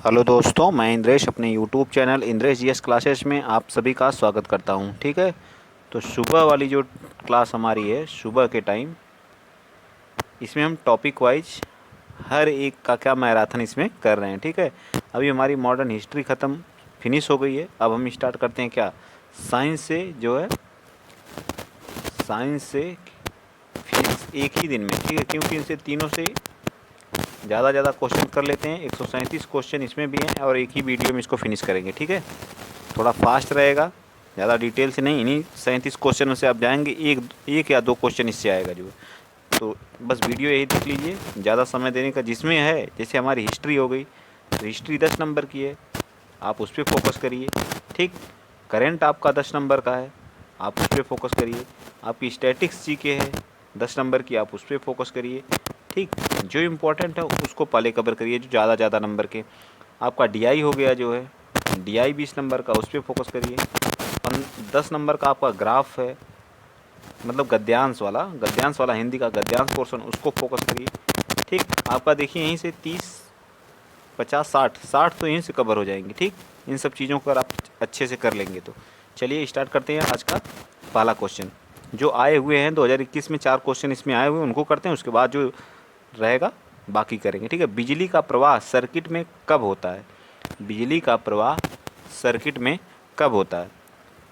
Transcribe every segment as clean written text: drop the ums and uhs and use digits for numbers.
Hello दोस्तों, मैं इंद्रेश अपने YouTube channel Indresh GS classes में आप सभी का स्वागत करता हूं। ठीक है, तो सुबह वाली जो क्लास हमारी है सुबह के टाइम, इसमें हम टॉपिक वाइज हर एक का क्या मैराथन इसमें कर रहे हैं। ठीक है, अभी हमारी मॉडर्न हिस्ट्री ख़त्म फिनिश हो गई है। अब हम स्टार्ट करते हैं क्या, साइंस से जो है, साइंस से फिजिक्स एक ही दिन में। ठीक है, क्योंकि इनसे तीनों से ज़्यादा क्वेश्चन कर लेते हैं। 137 क्वेश्चन इसमें भी हैं और एक ही वीडियो में इसको फिनिश करेंगे। ठीक है, थोड़ा फास्ट रहेगा, ज़्यादा डिटेल से नहीं। इन्हीं 37 क्वेश्चन में से आप जाएंगे, एक या दो क्वेश्चन इससे आएगा जो। तो बस वीडियो यही देख लीजिए, ज़्यादा समय देने का जिसमें है। जैसे हमारी हिस्ट्री हो गई, तो हिस्ट्री 10 नंबर की है, आप उस पर फोकस करिए। ठीक, करेंट आपका 10 नंबर का है, आप उस पर फोकस करिए। आपकी स्टैटिक्स जीके है 10 नंबर की, आप उस पर फोकस करिए। ठीक, जो इम्पोर्टेंट है उसको पहले कवर करिए, जो ज़्यादा नंबर के। आपका डीआई हो गया जो है, डीआई 20 नंबर का, उस पर फोकस करिए। 10 नंबर का आपका ग्राफ है, मतलब गद्यांश वाला हिंदी का गद्यांश पोर्शन, उसको फोकस करिए। ठीक, आपका देखिए यहीं से 30, 50, 60 तो यहीं से कवर हो जाएंगे। ठीक, इन सब चीज़ों को अगर आप अच्छे से कर लेंगे तो। चलिए स्टार्ट करते हैं आज का पहला क्वेश्चन। जो आए हुए हैं 2021 में 4 क्वेश्चन इसमें आए हुए हैं, उनको करते हैं, उसके बाद जो रहेगा बाकी करेंगे। ठीक है, बिजली का प्रवाह सर्किट में कब होता है? बिजली का प्रवाह सर्किट में कब होता है?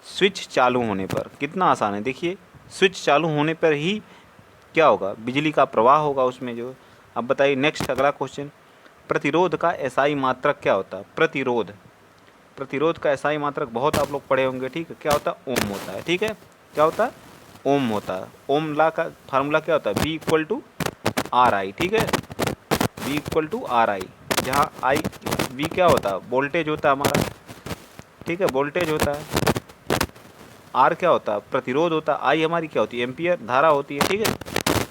स्विच चालू होने पर। कितना आसान है, देखिए स्विच चालू होने पर ही क्या होगा, बिजली का प्रवाह होगा उसमें जो। अब बताइए नेक्स्ट अगला क्वेश्चन, प्रतिरोध का एसआई मात्रक क्या होता है? प्रतिरोध का एसआई मात्रक बहुत आप लोग पढ़े होंगे। ठीक है, क्या होता है? ओम होता है। ठीक है, क्या होता है? ओम होता है। ओम ला का फार्मूला क्या होता है? B equal to R I. ठीक है, B equal to R I, जहाँ आई बी क्या होता है? वोल्टेज होता है हमारा। ठीक है, वोल्टेज होता है। आर क्या होता है? प्रतिरोध होता है। आई हमारी क्या होती है? एम्पियर, धारा होती है। ठीक है,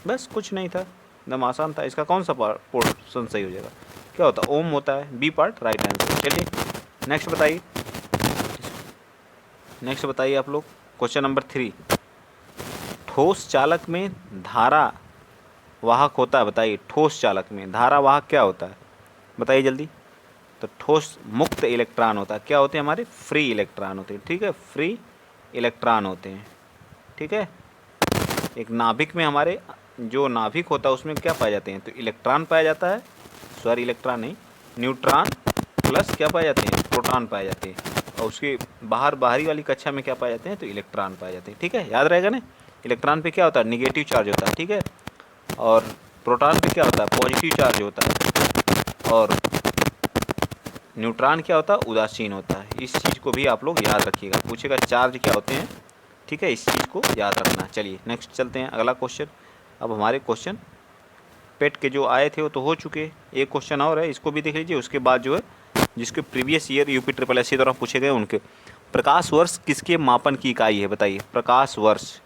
बस कुछ नहीं था, एकदम आसान था। इसका कौन सा पोर्शन सही हो जाएगा? क्या होता है? ओम होता है। B part right answer. चलिए नेक्स्ट बताइए, नेक्स्ट बताइए आप लोग। क्वेश्चन नंबर 3, ठोस चालक में धारा वाहक होता है। बताइए, ठोस चालक में धारा वाहक क्या होता है? बताइए जल्दी। तो ठोस मुक्त इलेक्ट्रॉन होता है। क्या होते हैं हमारे? फ्री इलेक्ट्रॉन होते हैं। ठीक है, फ्री इलेक्ट्रॉन होते हैं। ठीक है, एक नाभिक में हमारे जो नाभिक होता है उसमें क्या पाए जाते हैं? तो इलेक्ट्रॉन पाया जाता है, सॉरी इलेक्ट्रॉन नहीं, न्यूट्रॉन प्लस क्या पाए जाते हैं? प्रोटॉन पाए जाते हैं। और उसके बाहरी वाली कक्षा में क्या पाए जाते हैं? तो इलेक्ट्रॉन पाए जाते हैं। ठीक है, याद रहेगा ना। इलेक्ट्रॉन पे क्या होता है? निगेटिव चार्ज होता है। ठीक है, और प्रोटॉन पे क्या होता है? पॉजिटिव चार्ज होता है। और न्यूट्रॉन क्या होता है? उदासीन होता है। इस चीज़ को भी आप लोग याद रखिएगा, पूछेगा चार्ज क्या होते हैं। ठीक है, इस चीज़ को याद रखना। चलिए नेक्स्ट चलते हैं, अगला क्वेश्चन। अब हमारे क्वेश्चन पेट के जो आए थे वो तो हो चुके, एक क्वेश्चन और है, इसको भी देख लीजिए। उसके बाद जो है जिसके previous year UP triple S द्वारा पूछे गए उनके। प्रकाश वर्ष किसके मापन की इकाई है? बताइए, प्रकाश वर्ष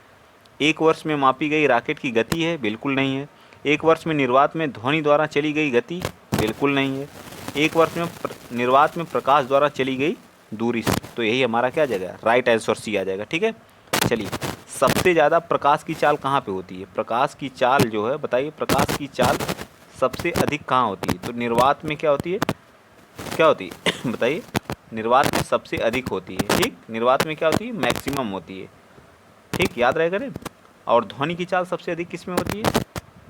एक वर्ष में मापी गई रॉकेट की गति है? बिल्कुल नहीं है। एक वर्ष में निर्वात में ध्वनि द्वारा चली गई गति? बिल्कुल नहीं है। एक वर्ष में निर्वात में प्रकाश द्वारा चली गई दूरी। तो यही हमारा क्या आ जाएगा? राइट आंसर सी आ जाएगा। ठीक है, चलिए सबसे ज़्यादा प्रकाश की चाल कहाँ पे होती है? प्रकाश की चाल जो है, बताइए प्रकाश की चाल सबसे अधिक कहाँ होती है? तो निर्वात में क्या होती है? क्या होती है बताइए। निर्वात में सबसे अधिक होती है। ठीक, निर्वात में क्या होती है? मैक्सिमम होती है। ठीक, याद रहेगा ना। और ध्वनि की चाल सबसे अधिक किस में होती है?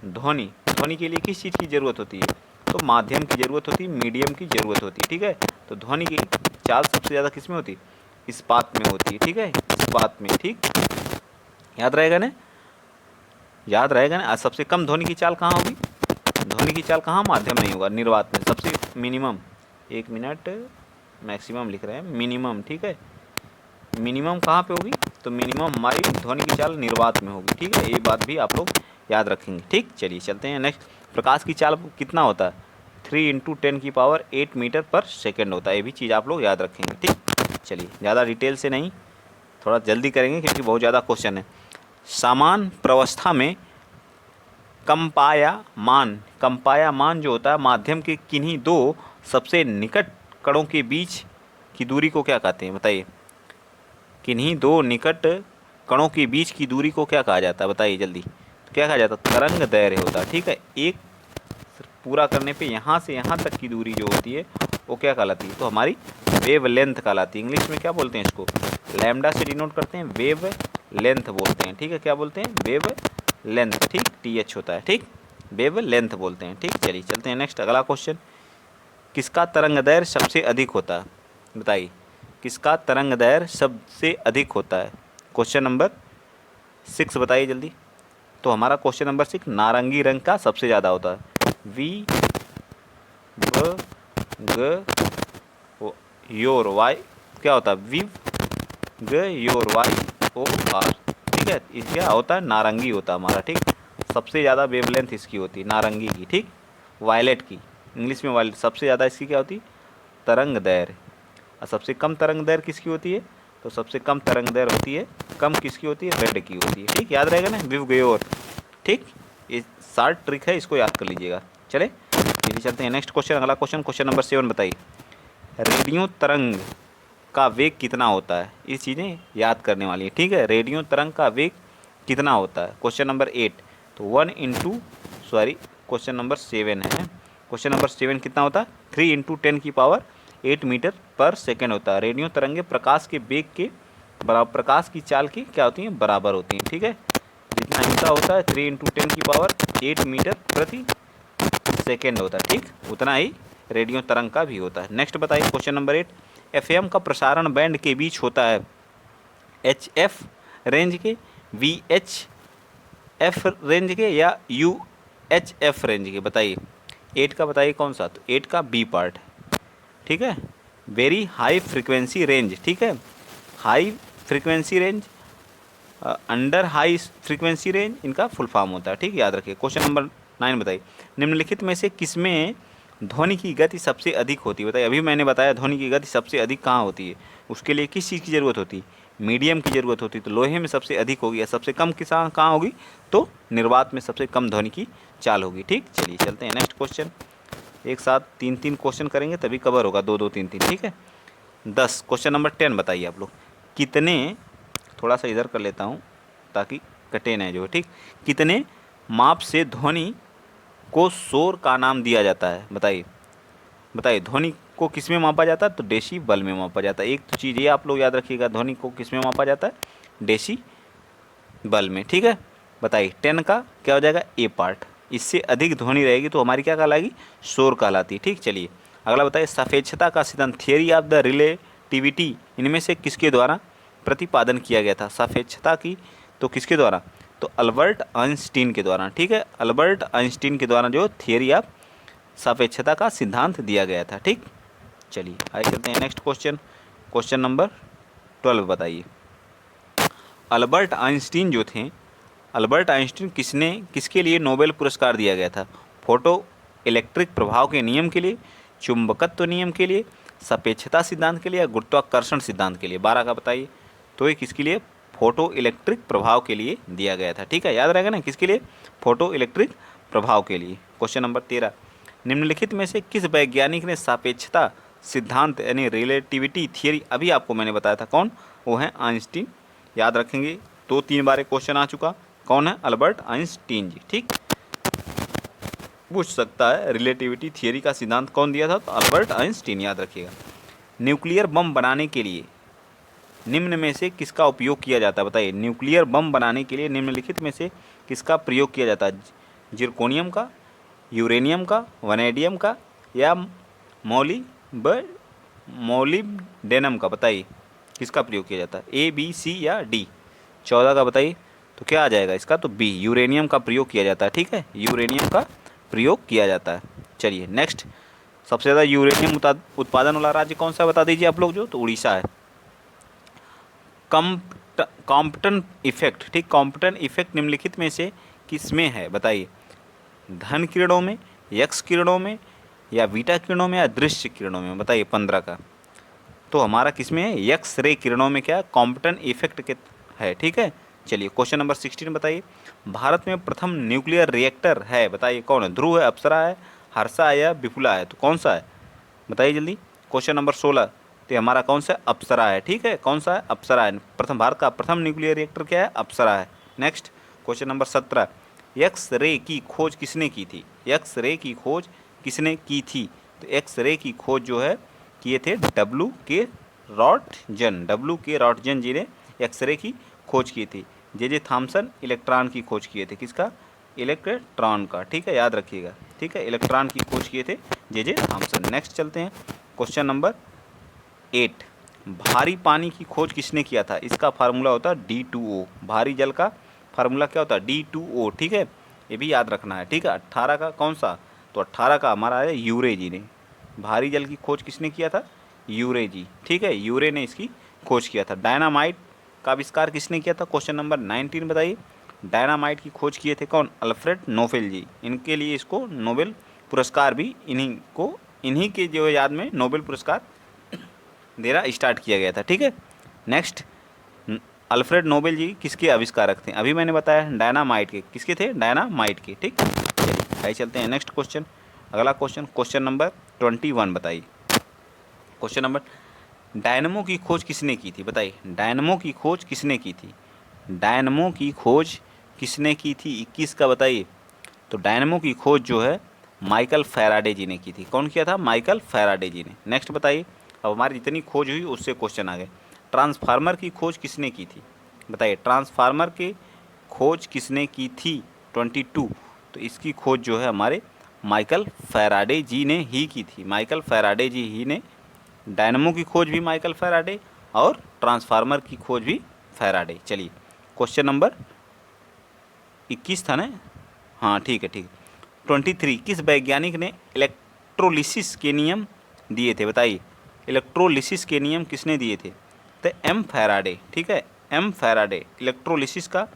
ध्वनि ध्वनि के लिए किस चीज़ की ज़रूरत होती है? तो माध्यम की ज़रूरत होती है, मीडियम की ज़रूरत होती है। ठीक है, तो ध्वनि की चाल सबसे ज़्यादा किस में होती है? इस्पात में होती है। ठीक है, इस्पात में। ठीक, याद रहेगा ना, याद रहेगा ना। सबसे कम ध्वनि की चाल कहाँ होगी? ध्वनि की चाल कहाँ? माध्यम नहीं होगा, निर्वात में। सबसे मिनिमम, एक मिनट, मैक्सिमम लिख रहे हैं, मिनिमम। ठीक है, मिनिमम कहाँ पे होगी? तो मिनिमम हमारी ध्वनि की चाल निर्वात में होगी। ठीक है, ये बात भी आप लोग याद रखेंगे। ठीक, चलिए चलते हैं नेक्स्ट। प्रकाश की चाल कितना होता है? 3 × 10⁸ मीटर पर सेकेंड होता है। ये भी चीज़ आप लोग याद रखेंगे। ठीक, चलिए ज़्यादा डिटेल से नहीं, थोड़ा जल्दी करेंगे क्योंकि बहुत ज़्यादा क्वेश्चन है। समान प्रवस्था में कंपायामान जो होता है, माध्यम के किन्हीं दो सबसे निकट कणों के बीच की दूरी को क्या कहते हैं? बताइए, किन्हीं दो निकट कणों के बीच की दूरी को क्या कहा जाता है? बताइए जल्दी। तो क्या कहा जाता है? तरंग दैर्घ्य होता है। ठीक है, एक पूरा करने पे यहाँ से यहाँ तक की दूरी जो होती है वो क्या कहलाती है? तो हमारी वेव लेंथ कहलाती है। इंग्लिश में क्या बोलते हैं इसको? लैम्डा से डिनोट करते हैं, वेव लेंथ बोलते हैं। ठीक है, क्या बोलते हैं? Wave length. ठीक, TH होता है। ठीक, वेव लेंथ बोलते हैं। ठीक, चलिए चलते हैं नेक्स्ट, अगला क्वेश्चन। किसका तरंग दैर्घ्य सबसे अधिक होता है? बताइए, किसका तरंग दैर्घ्य सबसे अधिक होता है? क्वेश्चन नंबर 6 बताइए जल्दी। तो हमारा क्वेश्चन नंबर 6, नारंगी रंग का सबसे ज़्यादा होता है। V व ग योर वाई क्या होता है? विव ग योर वाई ओ आर। ठीक है, ये क्या होता है? नारंगी होता है हमारा। ठीक, सबसे ज़्यादा वेवलेंथ इसकी होती है नारंगी की। ठीक, वायलेट की, इंग्लिश में वायलेट। सबसे ज़्यादा इसकी क्या होती है? तरंग दैर्घ्य। और सबसे कम तरंग दैर्घ्य किसकी होती है? तो सबसे कम तरंग दैर्घ्य होती है, कम किसकी होती है? रेड की होती है। ठीक, याद रहेगा ना, विव गयोर। ठीक, ये शार्ट ट्रिक है, इसको याद कर लीजिएगा। चले चलिए चलते हैं नेक्स्ट क्वेश्चन, अगला क्वेश्चन। क्वेश्चन नंबर 7 बताइए, रेडियो तरंग का वेग कितना होता है? ये चीज़ें याद करने वाली है। ठीक है, रेडियो तरंग का वेग कितना होता है? क्वेश्चन नंबर 8, तो 1 इंटू सॉरी क्वेश्चन नंबर 7 है। क्वेश्चन नंबर 7 कितना होता है? 3 इंटू 10⁸ मीटर पर सेकेंड होता है। रेडियो तरंगे प्रकाश के वेग के बराबर, प्रकाश की चाल की क्या होती हैं? बराबर होती हैं। ठीक है, जितना इनका होता है 3 इंटू 10⁸ मीटर प्रति सेकेंड होता है। ठीक, उतना ही रेडियो तरंग का भी होता है। नेक्स्ट बताइए क्वेश्चन नंबर 8, FM का प्रसारण बैंड के बीच होता है HF रेंज के, VHF रेंज के, या UHF रेंज के? बताइए 8 का, बताइए कौन सा? तो 8 का बी पार्ट। ठीक है, वेरी हाई फ्रिक्वेंसी रेंज। ठीक है, high frequency range, under high frequency range, इनका फुल फॉर्म होता है। ठीक, याद रखिए। क्वेश्चन नंबर 9 बताइए, निम्नलिखित में से किसमें ध्वनि की गति सबसे अधिक होती है? बताइए, अभी मैंने बताया ध्वनि की गति सबसे अधिक कहाँ होती है। उसके लिए किस चीज़ की ज़रूरत होती है? मीडियम की ज़रूरत होती है। तो लोहे में सबसे अधिक होगी, या सबसे कम किसान कहाँ होगी? तो निर्वात में सबसे कम ध्वनि की चाल होगी। ठीक, चलिए चलते हैं नेक्स्ट क्वेश्चन। एक साथ 3-3 क्वेश्चन करेंगे तभी कवर होगा, 2-2 3-3। ठीक है, 10 क्वेश्चन नंबर 10 बताइए आप लोग, कितने, थोड़ा सा इधर कर लेता हूँ ताकि कटे न जो। ठीक, कितने माप से ध्वनि को शोर का नाम दिया जाता है? बताइए, बताइए ध्वनि को किस में मापा जाता है? तो डेसीबल में मापा जाता है। एक तो चीज़ ये आप लोग याद रखिएगा, ध्वनि को किस में मापा जाता है? डेसीबल में। ठीक है, बताइए 10 का क्या हो जाएगा? ए पार्ट। इससे अधिक ध्वनि रहेगी तो हमारी क्या कहलाएगी? शोर कहलाती है। ठीक, चलिए अगला बताइए, सापेक्षता का सिद्धांत, थियरी ऑफ द रिलेटिविटी, इनमें से किसके द्वारा प्रतिपादन किया गया था? सापेक्षता की तो किसके द्वारा? तो अल्बर्ट आइंस्टीन के द्वारा। ठीक है, अल्बर्ट आइंस्टीन के द्वारा जो थियरी ऑफ सापेक्षता का सिद्धांत दिया गया था। ठीक, चलिए आगे चलते हैं नेक्स्ट क्वेश्चन। क्वेश्चन नंबर 12 बताइए, अल्बर्ट आइंस्टीन जो थे, अल्बर्ट आइंस्टीन किसके लिए नोबेल पुरस्कार दिया गया था? फोटो इलेक्ट्रिक प्रभाव के नियम के लिए, चुंबकत्व नियम के लिए, सापेक्षता सिद्धांत के लिए, या गुरुत्वाकर्षण सिद्धांत के लिए? 12 का बताइए। तो ये किसके लिए? फोटो इलेक्ट्रिक प्रभाव के लिए दिया गया था। ठीक है, याद रहेगा ना, किसके लिए? फोटो इलेक्ट्रिक प्रभाव के लिए। क्वेश्चन नंबर 13, निम्नलिखित में से किस वैज्ञानिक ने सापेक्षता सिद्धांत यानी रिलेटिविटी थियरी, अभी आपको मैंने बताया था कौन, वो है आइंस्टीन। याद रखेंगे, 2-3 बार क्वेश्चन आ चुका, कौन है? अल्बर्ट आइंस्टीन जी। ठीक, पूछ सकता है रिलेटिविटी थियरी का सिद्धांत कौन दिया था? तो अल्बर्ट आइंस्टीन, याद रखिएगा। न्यूक्लियर बम बनाने के लिए निम्न में से किसका उपयोग किया जाता है? बताइए, न्यूक्लियर बम बनाने के लिए निम्नलिखित में से किसका प्रयोग किया जाता है? जिरकोनियम का, यूरेनियम का, वनेडियम का, या मोलिब्डेनम का? बताइए किसका प्रयोग किया जाता है? A, B, C या D? 14 का बताइए। तो क्या आ जाएगा इसका? तो B, यूरेनियम का प्रयोग किया जाता है। ठीक है, यूरेनियम का प्रयोग किया जाता है। चलिए नेक्स्ट, सबसे ज़्यादा यूरेनियम उत्पादन वाला राज्य कौन सा बता दीजिए आप लोग? जो तो उड़ीसा है। कॉम्पटन इफेक्ट, ठीक, कॉम्पटन इफेक्ट निम्नलिखित में से किसमें है? बताइए, धन किरणों में, यक्स किरणों में, या बीटा किरणों में, या दृश्य किरणों में? बताइए 15 का। तो हमारा किसमें है? यक्स रे किरणों में क्या कॉम्पटन इफेक्ट के है। ठीक है, चलिए क्वेश्चन नंबर 16 बताइए, भारत में प्रथम न्यूक्लियर रिएक्टर है? बताइए कौन है? ध्रुव है, अप्सरा है, हर्षा है, या विपुला है? तो कौन सा है? बताइए जल्दी। क्वेश्चन नंबर 16, तो हमारा कौन सा? अप्सरा है। ठीक है, कौन सा है? अप्सरा है। प्रथम, भारत का प्रथम न्यूक्लियर रिएक्टर क्या है? अप्सरा है। Next question number 17, X ray की खोज किसने की थी? एक्स रे की खोज किसने की थी? तो एक्स रे की खोज जो है किए थे डब्ल्यू के रॉटजन जी ने एक्सरे की खोज की थी। जे थॉमसन इलेक्ट्रॉन की खोज किए थे। किसका? इलेक्ट्रॉन का। ठीक है, याद रखिएगा। ठीक है, इलेक्ट्रॉन की खोज किए थे जे थॉमसन। नेक्स्ट चलते हैं क्वेश्चन नंबर 8। भारी पानी की खोज किसने किया था? इसका फार्मूला होता है D2O। भारी जल का फार्मूला क्या होता है? D2O। ठीक है, ये भी याद रखना है। ठीक है, 18 का कौन सा? तो 18 का हमारा है यूरे जी ने। भारी जल की खोज किसने किया था? यूरे जी। ठीक है, यूरे ने इसकी खोज किया था। डायनामाइट का आविष्कार किसने किया था? क्वेश्चन नंबर 19 बताइए। डायनामाइट की खोज किए थे कौन? अल्फ्रेड नोबेल जी। इनके लिए इसको नोबेल पुरस्कार भी इन्हीं के जो याद में नोबेल पुरस्कार देना स्टार्ट किया गया था। ठीक है, नेक्स्ट अल्फ्रेड नोबेल जी किसके आविष्कारक थे? अभी मैंने बताया डायनामाइट के। किसके थे? डायनामाइट के। ठीक, चलिए आइए चलते हैं नेक्स्ट क्वेश्चन। अगला क्वेश्चन नंबर 21 बताइए। क्वेश्चन नंबर, डायनमो की खोज किसने की थी? बताइए, डायनमो की खोज किसने की थी? डायनमो की खोज किसने की थी? 21 का बताइए। तो डायनमो की खोज जो है माइकल फैराडे जी ने की थी। कौन किया था? माइकल फैराडे जी ने। नेक्स्ट बताइए। अब हमारी जितनी खोज हुई उससे क्वेश्चन आ गए। ट्रांसफार्मर की खोज किसने की थी? बताइए, ट्रांसफार्मर की खोज किसने की थी? 22। तो इसकी खोज जो है हमारे माइकल फैराडे जी ने ही की थी। माइकल फैराडे जी ही ने। डायनमो की खोज भी माइकल फैराडे और ट्रांसफार्मर की खोज भी फैराडे। चलिए क्वेश्चन नंबर 21 था ना? हाँ ठीक है, ठीक है। 23, किस वैज्ञानिक ने इलेक्ट्रोलिसिस के नियम दिए थे? बताइए, इलेक्ट्रोलिसिस के नियम किसने दिए थे? तो एम फैराडे। ठीक है, एम फैराडे। इलेक्ट्रोलिसिस का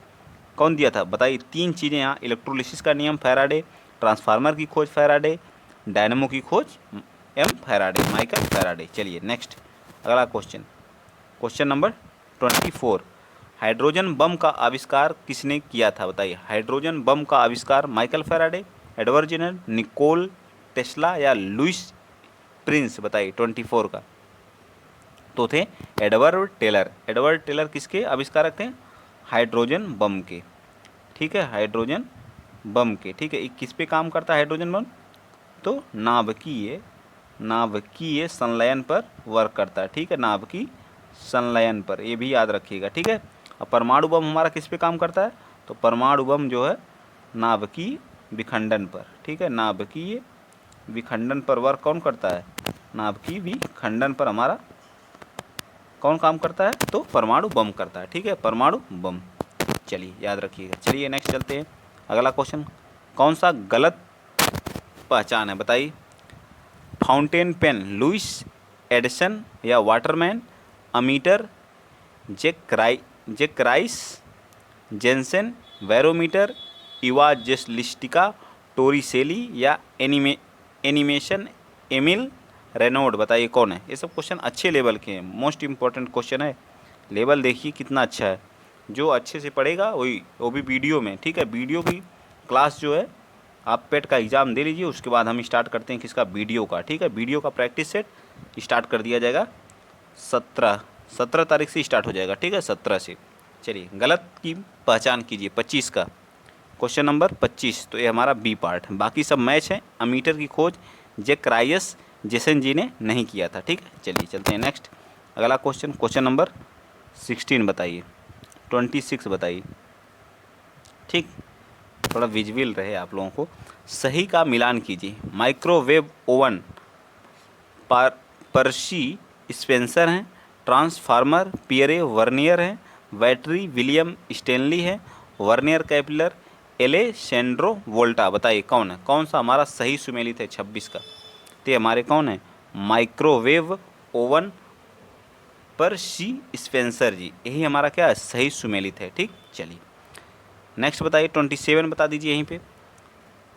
कौन दिया था? बताइए, 3 चीज़ें यहाँ। इलेक्ट्रोलिसिस का नियम फैराडे, ट्रांसफार्मर की खोज फैराडे, डायनमो की खोज एम फैराडे, माइकल फैराडे। चलिए नेक्स्ट अगला क्वेश्चन नंबर 24। हाइड्रोजन बम का आविष्कार किसने किया था? बताइए, हाइड्रोजन बम का आविष्कार Michael Faraday, Edward Jenner, Nikola Tesla या लुइस प्रिंस? बताइए 24 का। तो थे एडवर्ड टेलर। एडवर्ड टेलर किसके आविष्कारक थे? हाइड्रोजन बम के। ठीक है, हाइड्रोजन बम के। ठीक है, किस पे काम करता है हाइड्रोजन बम? तो नाभिकीय संलयन पर वर्क करता है। ठीक है, नाभिकीय संलयन पर, ये भी याद रखिएगा। ठीक है, अब परमाणु बम हमारा किस पे काम करता है? तो परमाणु बम जो है नाभिकीय विखंडन पर। ठीक है, नाभिकीय विखंडन पर वर्क कौन करता है? नाभिकीय विखंडन पर हमारा कौन काम करता है? तो परमाणु बम करता है। ठीक है, परमाणु बम। चलिए याद रखिएगा। चलिए नेक्स्ट चलते हैं। अगला क्वेश्चन, कौन सा गलत पहचान है? बताइए, फाउंटेन पेन लुइस एडिसन या वाटरमैन, अमीटर जेक्राइस जेंसेन, बैरोमीटर इवाजेस्लिस्टिका टोरिसेली या एनिमेशन एमिल रेनोड? बताइए कौन है? ये सब क्वेश्चन अच्छे लेवल के हैं, मोस्ट इंपॉर्टेंट क्वेश्चन है। लेवल देखिए कितना अच्छा है। जो अच्छे से पढ़ेगा वो भी वीडियो में। ठीक है, वीडियो की क्लास जो है आप पेट का एग्ज़ाम दे लीजिए, उसके बाद हम स्टार्ट करते हैं किसका? वीडियो का। ठीक है, वीडियो का प्रैक्टिस सेट स्टार्ट कर दिया जाएगा। 17 तारीख से स्टार्ट हो जाएगा। ठीक है, 17 से। चलिए, गलत की पहचान कीजिए 25 का। क्वेश्चन नंबर 25, तो ये हमारा बी पार्ट। बाकी सब मैच है। अमीटर की खोज जेक्राइस जेसन जी ने नहीं किया था। ठीक है, चलिए चलते हैं नेक्स्ट अगला क्वेश्चन नंबर 16 बताइए। 26 बताइए। ठीक, थोड़ा विजुअल रहे आप लोगों को। सही का मिलान कीजिए। माइक्रोवेव ओवन पर्सी स्पेंसर हैं, ट्रांसफार्मर पियरे वर्नियर हैं, बैटरी विलियम स्टेनली है, वर्नियर कैपिलर एलेसेंड्रो वोल्टा? बताइए कौन है? कौन सा हमारा सही सुमेलित है 26 का? तो हमारे कौन है? माइक्रोवेव ओवन पर्सी स्पेंसर जी, यही हमारा क्या है? सही सुमेलित है। ठीक, चलिए नेक्स्ट बताइए। 27 बता दीजिए यहीं पे।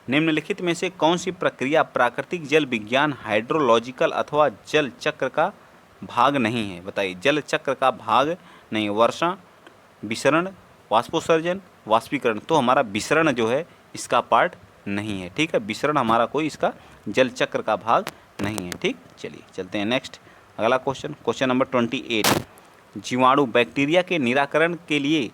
निम्नलिखित में से कौन सी प्रक्रिया प्राकृतिक जल विज्ञान हाइड्रोलॉजिकल अथवा जल चक्र का भाग नहीं है? बताइए, जल चक्र का भाग नहीं। वर्षा, विसरण, वाष्पोत्सर्जन, वाष्पीकरण। तो हमारा विसरण जो है इसका पार्ट नहीं है। ठीक है, विसरण हमारा कोई इसका जल चक्र का भाग नहीं है। ठीक, चलिए चलते हैं नेक्स्ट अगला क्वेश्चन नंबर 28। जीवाणु बैक्टीरिया के निराकरण के लिए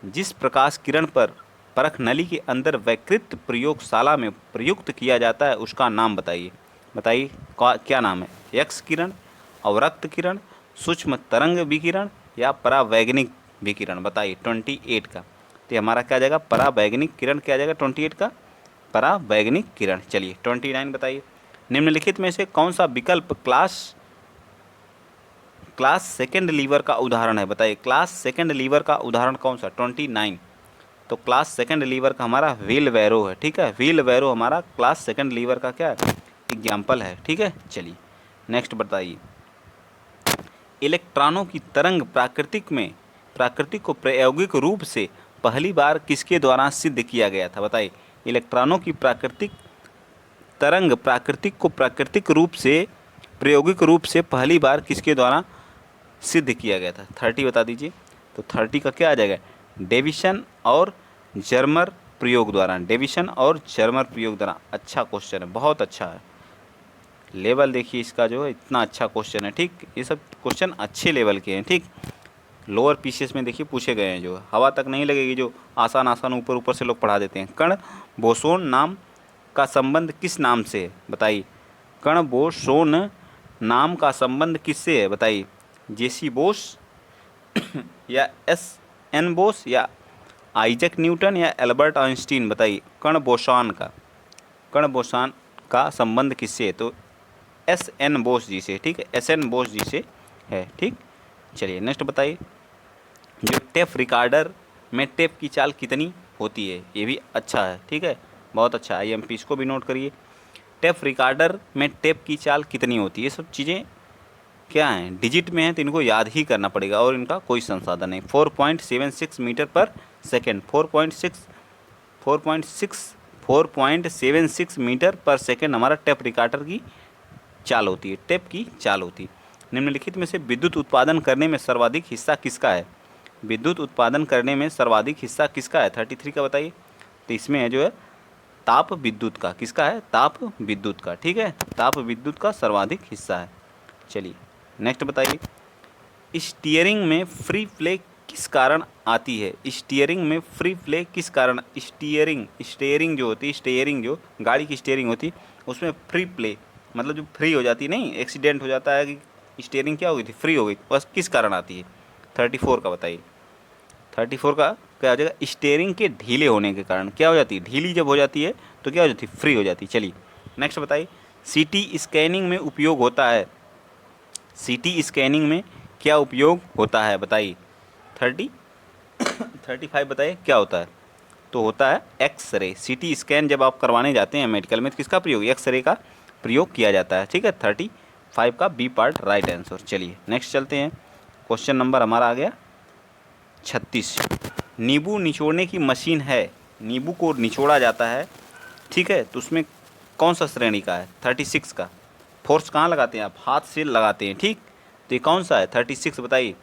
जिस प्रकाश किरण पर परख नली के अंदर वैकृत प्रयोगशाला में प्रयुक्त किया जाता है उसका नाम बताइए। बताइए क्या नाम है? एक्स किरण, अवरक्त किरण, सूक्ष्म तरंग विकिरण या परावैगनिक विकिरण? बताइए 28 का। तो हमारा क्या आ जाएगा? परावैगनिक किरण क्या आ जाएगा 28 का? परावैगनिक किरण। चलिए 29 बताइए, निम्नलिखित में से कौन सा विकल्प क्लास सेकंड लीवर का उदाहरण है? बताइए क्लास सेकंड लीवर का उदाहरण कौन सा? 29। तो क्लास सेकंड लीवर का हमारा व्हील वैरो है, ठीक है। व्हील वैरो हमारा क्लास सेकंड लीवर का क्या एग्जाम्पल है, ठीक है। चलिए नेक्स्ट बताइए, इलेक्ट्रॉनों की तरंग प्राकृतिक को प्रायोगिक रूप से पहली बार किसके द्वारा सिद्ध किया गया था? बताइए इलेक्ट्रॉनों की प्राकृतिक रूप से प्रायोगिक रूप से पहली बार किसके द्वारा सिद्ध किया गया था? 30 बता दीजिए। तो 30 का क्या आ जाएगा? डेविसन और जर्मर प्रयोग द्वारा। डेविसन और जर्मर प्रयोग द्वारा। अच्छा क्वेश्चन है, बहुत अच्छा है। लेवल देखिए इसका जो है, इतना अच्छा क्वेश्चन है, ठीक। ये सब क्वेश्चन अच्छे लेवल के हैं, ठीक। लोअर पीसीएस में देखिए पूछे गए हैं, जो हवा तक नहीं लगेगी, जो आसान आसान ऊपर ऊपर से लोग पढ़ा देते हैं। कण बोसोन नाम का संबंध किस नाम से है? बताइए कण बोसोन नाम का संबंध किससे है? बताइए जेसी बोस या एस.एन. बोस या आइजैक न्यूटन या एल्बर्ट आइंस्टीन? बताइए कण बोसॉन का संबंध किससे है? तो एस.एन. बोस जी से, ठीक है। एस.एन. बोस जी से है, ठीक। चलिए नेक्स्ट बताइए, जो टेप रिकॉर्डर में टेप की चाल कितनी होती है? ये भी अच्छा है, ठीक है, बहुत अच्छा है। आईएमपी इसको भी नोट करिए। टेप रिकॉर्डर में टेप की चाल कितनी होती है? ये सब चीज़ें क्या हैं, डिजिट में हैं, तो इनको याद ही करना पड़ेगा और इनका कोई संसाधन नहीं। 4.76 मीटर पर सेकेंड। 4.76 मीटर पर सेकेंड हमारा टेप रिकॉर्डर की चाल होती है, टेप की चाल होती है। निम्नलिखित में से विद्युत उत्पादन करने में सर्वाधिक हिस्सा किसका है? विद्युत उत्पादन करने में सर्वाधिक हिस्सा किसका है? 33 का बताइए। तो इसमें है जो है ताप विद्युत का। किसका है? ताप विद्युत का, ठीक है। ताप विद्युत का सर्वाधिक हिस्सा है। चलिए नेक्स्ट बताइए, स्टीयरिंग में फ्री प्ले किस कारण आती है? स्टीयरिंग में फ्री प्ले किस कारण? स्टीयरिंग जो होती है, स्टीयरिंग जो गाड़ी की स्टीयरिंग होती है, उसमें फ्री प्ले मतलब जो फ्री हो जाती है, नहीं एक्सीडेंट हो जाता है कि स्टीयरिंग क्या हो गई थी, फ्री हो गई, बस किस कारण आती है? 34 का बताइए। 34 का क्या हो जाएगा? स्टीयरिंग के ढीले होने के कारण क्या हो जाती है? ढीली जब हो जाती है तो क्या हो जाती है? फ्री हो जाती है। चलिए नेक्स्ट बताइए, सीटी स्कैनिंग में उपयोग होता है, सीटी स्कैनिंग में क्या उपयोग होता है? बताइए 35 बताइए क्या होता है? तो होता है एक्सरे। सीटी स्कैन जब आप करवाने जाते हैं मेडिकल में तो किसका प्रयोग? एक्सरे का प्रयोग किया जाता है, ठीक है। 35 का बी पार्ट राइट आंसर। चलिए नेक्स्ट चलते हैं, क्वेश्चन नंबर हमारा आ गया 36। नींबू निचोड़ने की मशीन है, नींबू को निचोड़ा जाता है, ठीक है, तो उसमें कौन सा श्रेणी का है? 36 का। फोर्स कहाँ लगाते हैं आप? हाथ से लगाते हैं, ठीक। तो ये कौन सा है? 36 बताइए।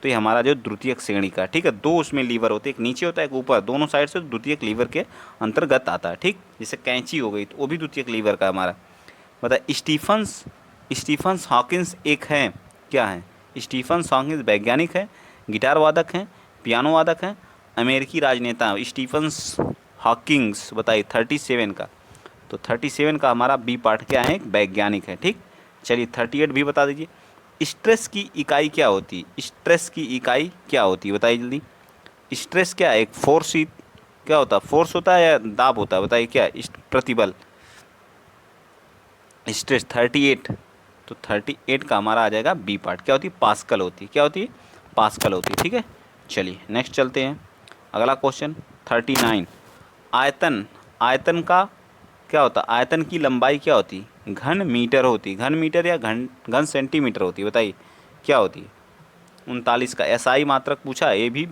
तो ये हमारा जो द्वितीयक श्रेणी का, ठीक है। दो उसमें लीवर होते हैं, एक नीचे होता है एक ऊपर, दोनों साइड से द्वितीयक लीवर के अंतर्गत आता है, ठीक। जैसे कैंची हो गई तो वो भी द्वितीयक लीवर का हमारा। बताइए स्टीफन्स हॉकिंस एक हैं, क्या हैं? स्टीफन्स हॉकिंस वैज्ञानिक हैं, गिटार वादक हैं, पियानो वादक हैं, अमेरिकी राजनेता हैं। स्टीफन्स हॉकिंस बताइए 37 का। तो 37 का हमारा बी पार्ट क्या है? एक वैज्ञानिक है, ठीक। चलिए 38 भी बता दीजिए। स्ट्रेस की इकाई क्या होती है? स्ट्रेस की इकाई क्या होती है? बताइए जल्दी। स्ट्रेस क्या है? एक फोर्स ही क्या होता है? फोर्स होता है या दाब होता है? बताइए क्या? प्रतिबल। स्ट्रेस 38, तो 38 का हमारा आ जाएगा बी पार्ट। क्या होती है? पास्कल होती है। क्या होती है? पास्कल होती है, ठीक है। चलिए नेक्स्ट चलते हैं, अगला क्वेश्चन 39। आयतन का क्या होता है? आयतन की लंबाई क्या होती है? घन मीटर होती है। घन मीटर या घन सेंटीमीटर होती है? बताइए क्या होती है? 39 का एसआई मात्रक पूछा है, ये भी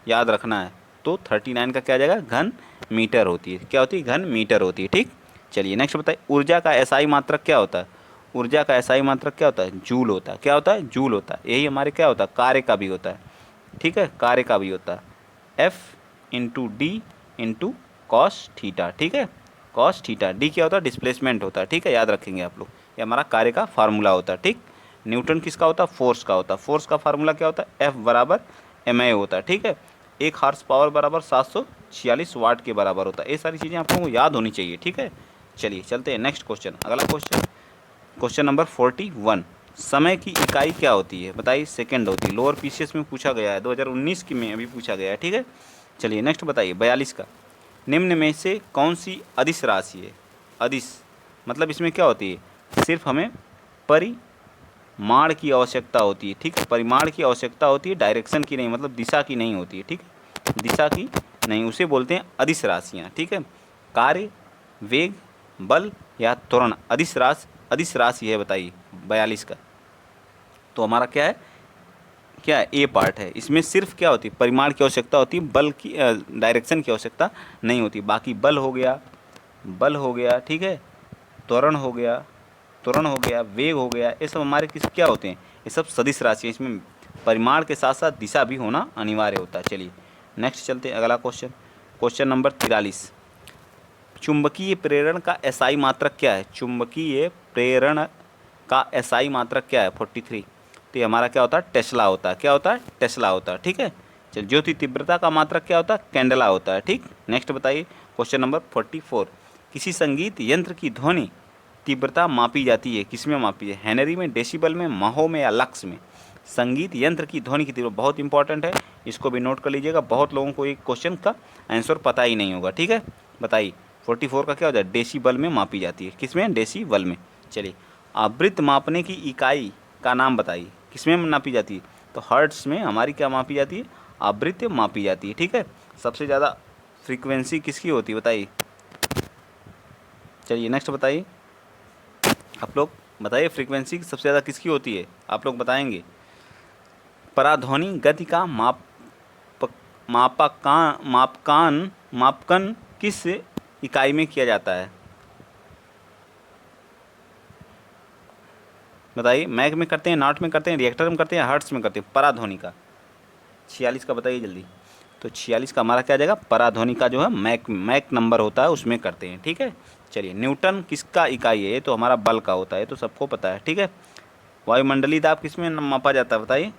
याद रखना है। तो 39 का क्या आ जाएगा? घन मीटर होती है। क्या होती है? घन मीटर होती है, ठीक। चलिए नेक्स्ट बताइए, ऊर्जा का एसआई मात्रक क्या होता है? ऊर्जा का एसआई मात्रक क्या होता है? जूल होता है। क्या होता है? जूल होता है। यही हमारे क्या होता है? कार्य का भी होता है, ठीक है, कार्य का भी होता है। F/D/cos थीटा, ठीक है। Cos theta. डी क्या होता है? डिस्प्लेसमेंट होता है, ठीक है, याद रखेंगे आप लोग। ये हमारा कार्य का फार्मूला होता है, ठीक। न्यूटन किसका होता है? फोर्स का होता है। फोर्स का फार्मूला क्या होता है? F/ma होता है, ठीक है। 1 हॉर्स पावर बराबर 746 वाट के बराबर होता है। ये सारी चीज़ें आप लोगों को याद होनी चाहिए, ठीक है। चलिए चलते हैं नेक्स्ट क्वेश्चन, अगला क्वेश्चन क्वेश्चन नंबर 41, समय की इकाई क्या होती है? बताइए। सेकंड होती है। लोअर पीसीएस में पूछा गया है, 2019 की में अभी पूछा गया है, ठीक है। चलिए नेक्स्ट बताइए 42 का, निम्न में से कौन सी अदिश राशि है? अदिश मतलब इसमें क्या होती है? सिर्फ हमें परिमाण की आवश्यकता होती है, ठीक है। परिमाण की आवश्यकता होती है, डायरेक्शन की नहीं, मतलब दिशा की नहीं होती है, ठीक है। दिशा की नहीं, उसे बोलते हैं अदिश राशियाँ, ठीक है। कार्य, वेग, बल या त्वरण अदिश राशि है, बताइए 42 का। तो हमारा क्या है, क्या है? ए पार्ट है। इसमें सिर्फ क्या होती है? परिमाण की आवश्यकता होती है, बल की डायरेक्शन की आवश्यकता नहीं होती। बाकी बल हो गया, ठीक है, त्वरण हो गया, वेग हो गया, ये सब हमारे किस क्या होते हैं? ये सब सदिश राशि है। इसमें परिमाण के साथ साथ दिशा भी होना अनिवार्य होता है। चलिए नेक्स्ट चलते हैं, अगला क्वेश्चन, क्वेश्चन नंबर 43, चुंबकीय प्रेरण का एसआई मात्रक क्या है? चुंबकीय प्रेरण का एसआई मात्रक क्या है? 43। तो ये हमारा क्या होता है? टेस्ला होता है। क्या होता है? टेस्ला होता है, ठीक है। चलिए ज्योति तीव्रता का मात्रक क्या होता है? कैंडेला होता है, ठीक। नेक्स्ट बताइए क्वेश्चन नंबर 44, किसी संगीत यंत्र की ध्वनि तीव्रता मापी जाती है, किस में मापी है? हेनरी में, डेसिबल में, महो में या लक्स में? संगीत यंत्र की ध्वनि की तीव्रता बहुत इंपॉर्टेंट है, इसको भी नोट कर लीजिएगा। बहुत लोगों को एक क्वेश्चन का आंसर पता ही नहीं होगा, ठीक है। बताइए 44 का क्या होता है? डेसिबल में मापी जाती है, किस में? डेसिबल में। चलिए आवृत्ति मापने की इकाई का नाम बताइए, किस में नापी जाती है? तो हर्ट्स में हमारी क्या मापी जाती है? आवृत्ति मापी जाती है, ठीक है। सबसे ज़्यादा फ्रीक्वेंसी किसकी होती है? बताइए। चलिए नेक्स्ट बताइए, आप लोग बताइए फ्रीक्वेंसी सबसे ज़्यादा किसकी होती है? आप लोग बताएंगे। पराध्वनि गति का मापकन किस इकाई में किया जाता है? बताइए। मैग में करते हैं, नॉट में करते हैं, रिएक्टर में करते हैं, हर्ट्स में करते हैं? पराध्वनि का 46 का बताइए जल्दी। तो 46 का हमारा क्या आ जाएगा? पराध्वनि का जो है मैक नंबर होता है, उसमें करते हैं, ठीक है। चलिए न्यूटन किसका इकाई है? ये तो हमारा बल का होता है, तो सबको पता है, ठीक है। वायुमंडलीय दाब किस में मापा जाता है? बताइए।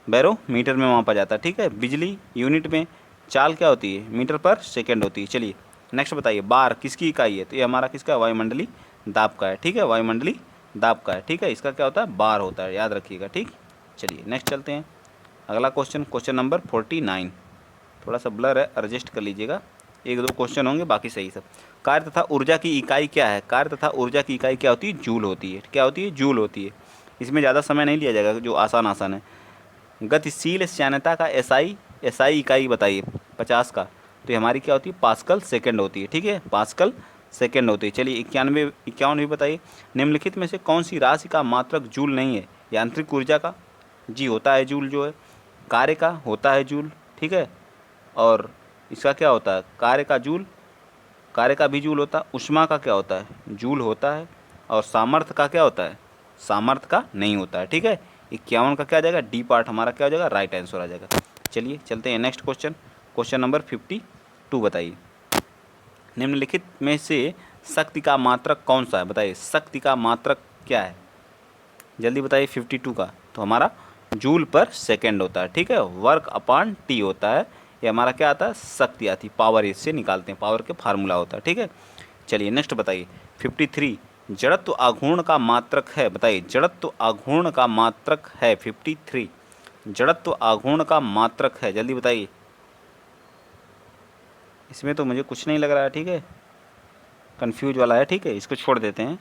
बैरोमीटर में मापा जाता है, ठीक है। बिजली यूनिट में चाल क्या होती है? मीटर पर सेकेंड होती है। चलिए नेक्स्ट बताइए, बार किसकी इकाई है? तो ये हमारा किसका? वायुमंडलीय दाब का है, ठीक है। वायुमंडलीय दाब का है, ठीक है। इसका क्या होता है? बार होता है, याद रखिएगा, ठीक। चलिए नेक्स्ट चलते हैं, अगला क्वेश्चन, क्वेश्चन नंबर 49। थोड़ा सा ब्लर है, एडजस्ट कर लीजिएगा, एक दो क्वेश्चन होंगे, बाकी सही सब। कार्य तथा ऊर्जा की इकाई क्या है? कार्य तथा ऊर्जा की इकाई क्या होती है? जूल होती है। क्या होती है? जूल होती है। इसमें ज़्यादा समय नहीं लिया जाएगा, जो आसान है। गतिशील श्यानता का एसआई इकाई बताइए 50 का। तो ये हमारी क्या होती है? पास्कल सेकंड होती है, ठीक है। पास्कल सेकंड होती है। चलिए 51 भी बताइए, निम्नलिखित में से कौन सी राशि का मात्रक जूल नहीं है? यांत्रिक ऊर्जा का जी होता है जूल, जो है। कार्य का होता है जूल, ठीक है। और इसका क्या होता है? कार्य का भी जूल होता है। ऊष्मा का क्या होता है? जूल होता है। और सामर्थ्य का क्या होता है? सामर्थ्य का नहीं होता है, ठीक है। 51 का क्या आ जाएगा? डी पार्ट हमारा क्या हो जाएगा? राइट आंसर आ जाएगा। चलिए चलते हैं नेक्स्ट क्वेश्चन, क्वेश्चन नंबर 52 बताइए, निम्नलिखित में से शक्ति का मात्रक कौन सा है? बताइए शक्ति का मात्रक क्या है? जल्दी बताइए। 52 का तो हमारा जूल पर सेकेंड होता है, ठीक है। वर्क अपॉन टी होता है, ये हमारा क्या आता है? शक्ति आती है, पावर इससे निकालते हैं, पावर के फार्मूला होता है, ठीक है। चलिए नेक्स्ट बताइए 53, जड़त्व आघूर्ण का मात्रक है? बताइए जड़त्व आघूर्ण का मात्रक है 53, जड़त्व आघूर्ण का मात्रक है, जल्दी बताइए। इसमें तो मुझे कुछ नहीं लग रहा है, ठीक है, कंफ्यूज वाला है, ठीक है, इसको छोड़ देते हैं,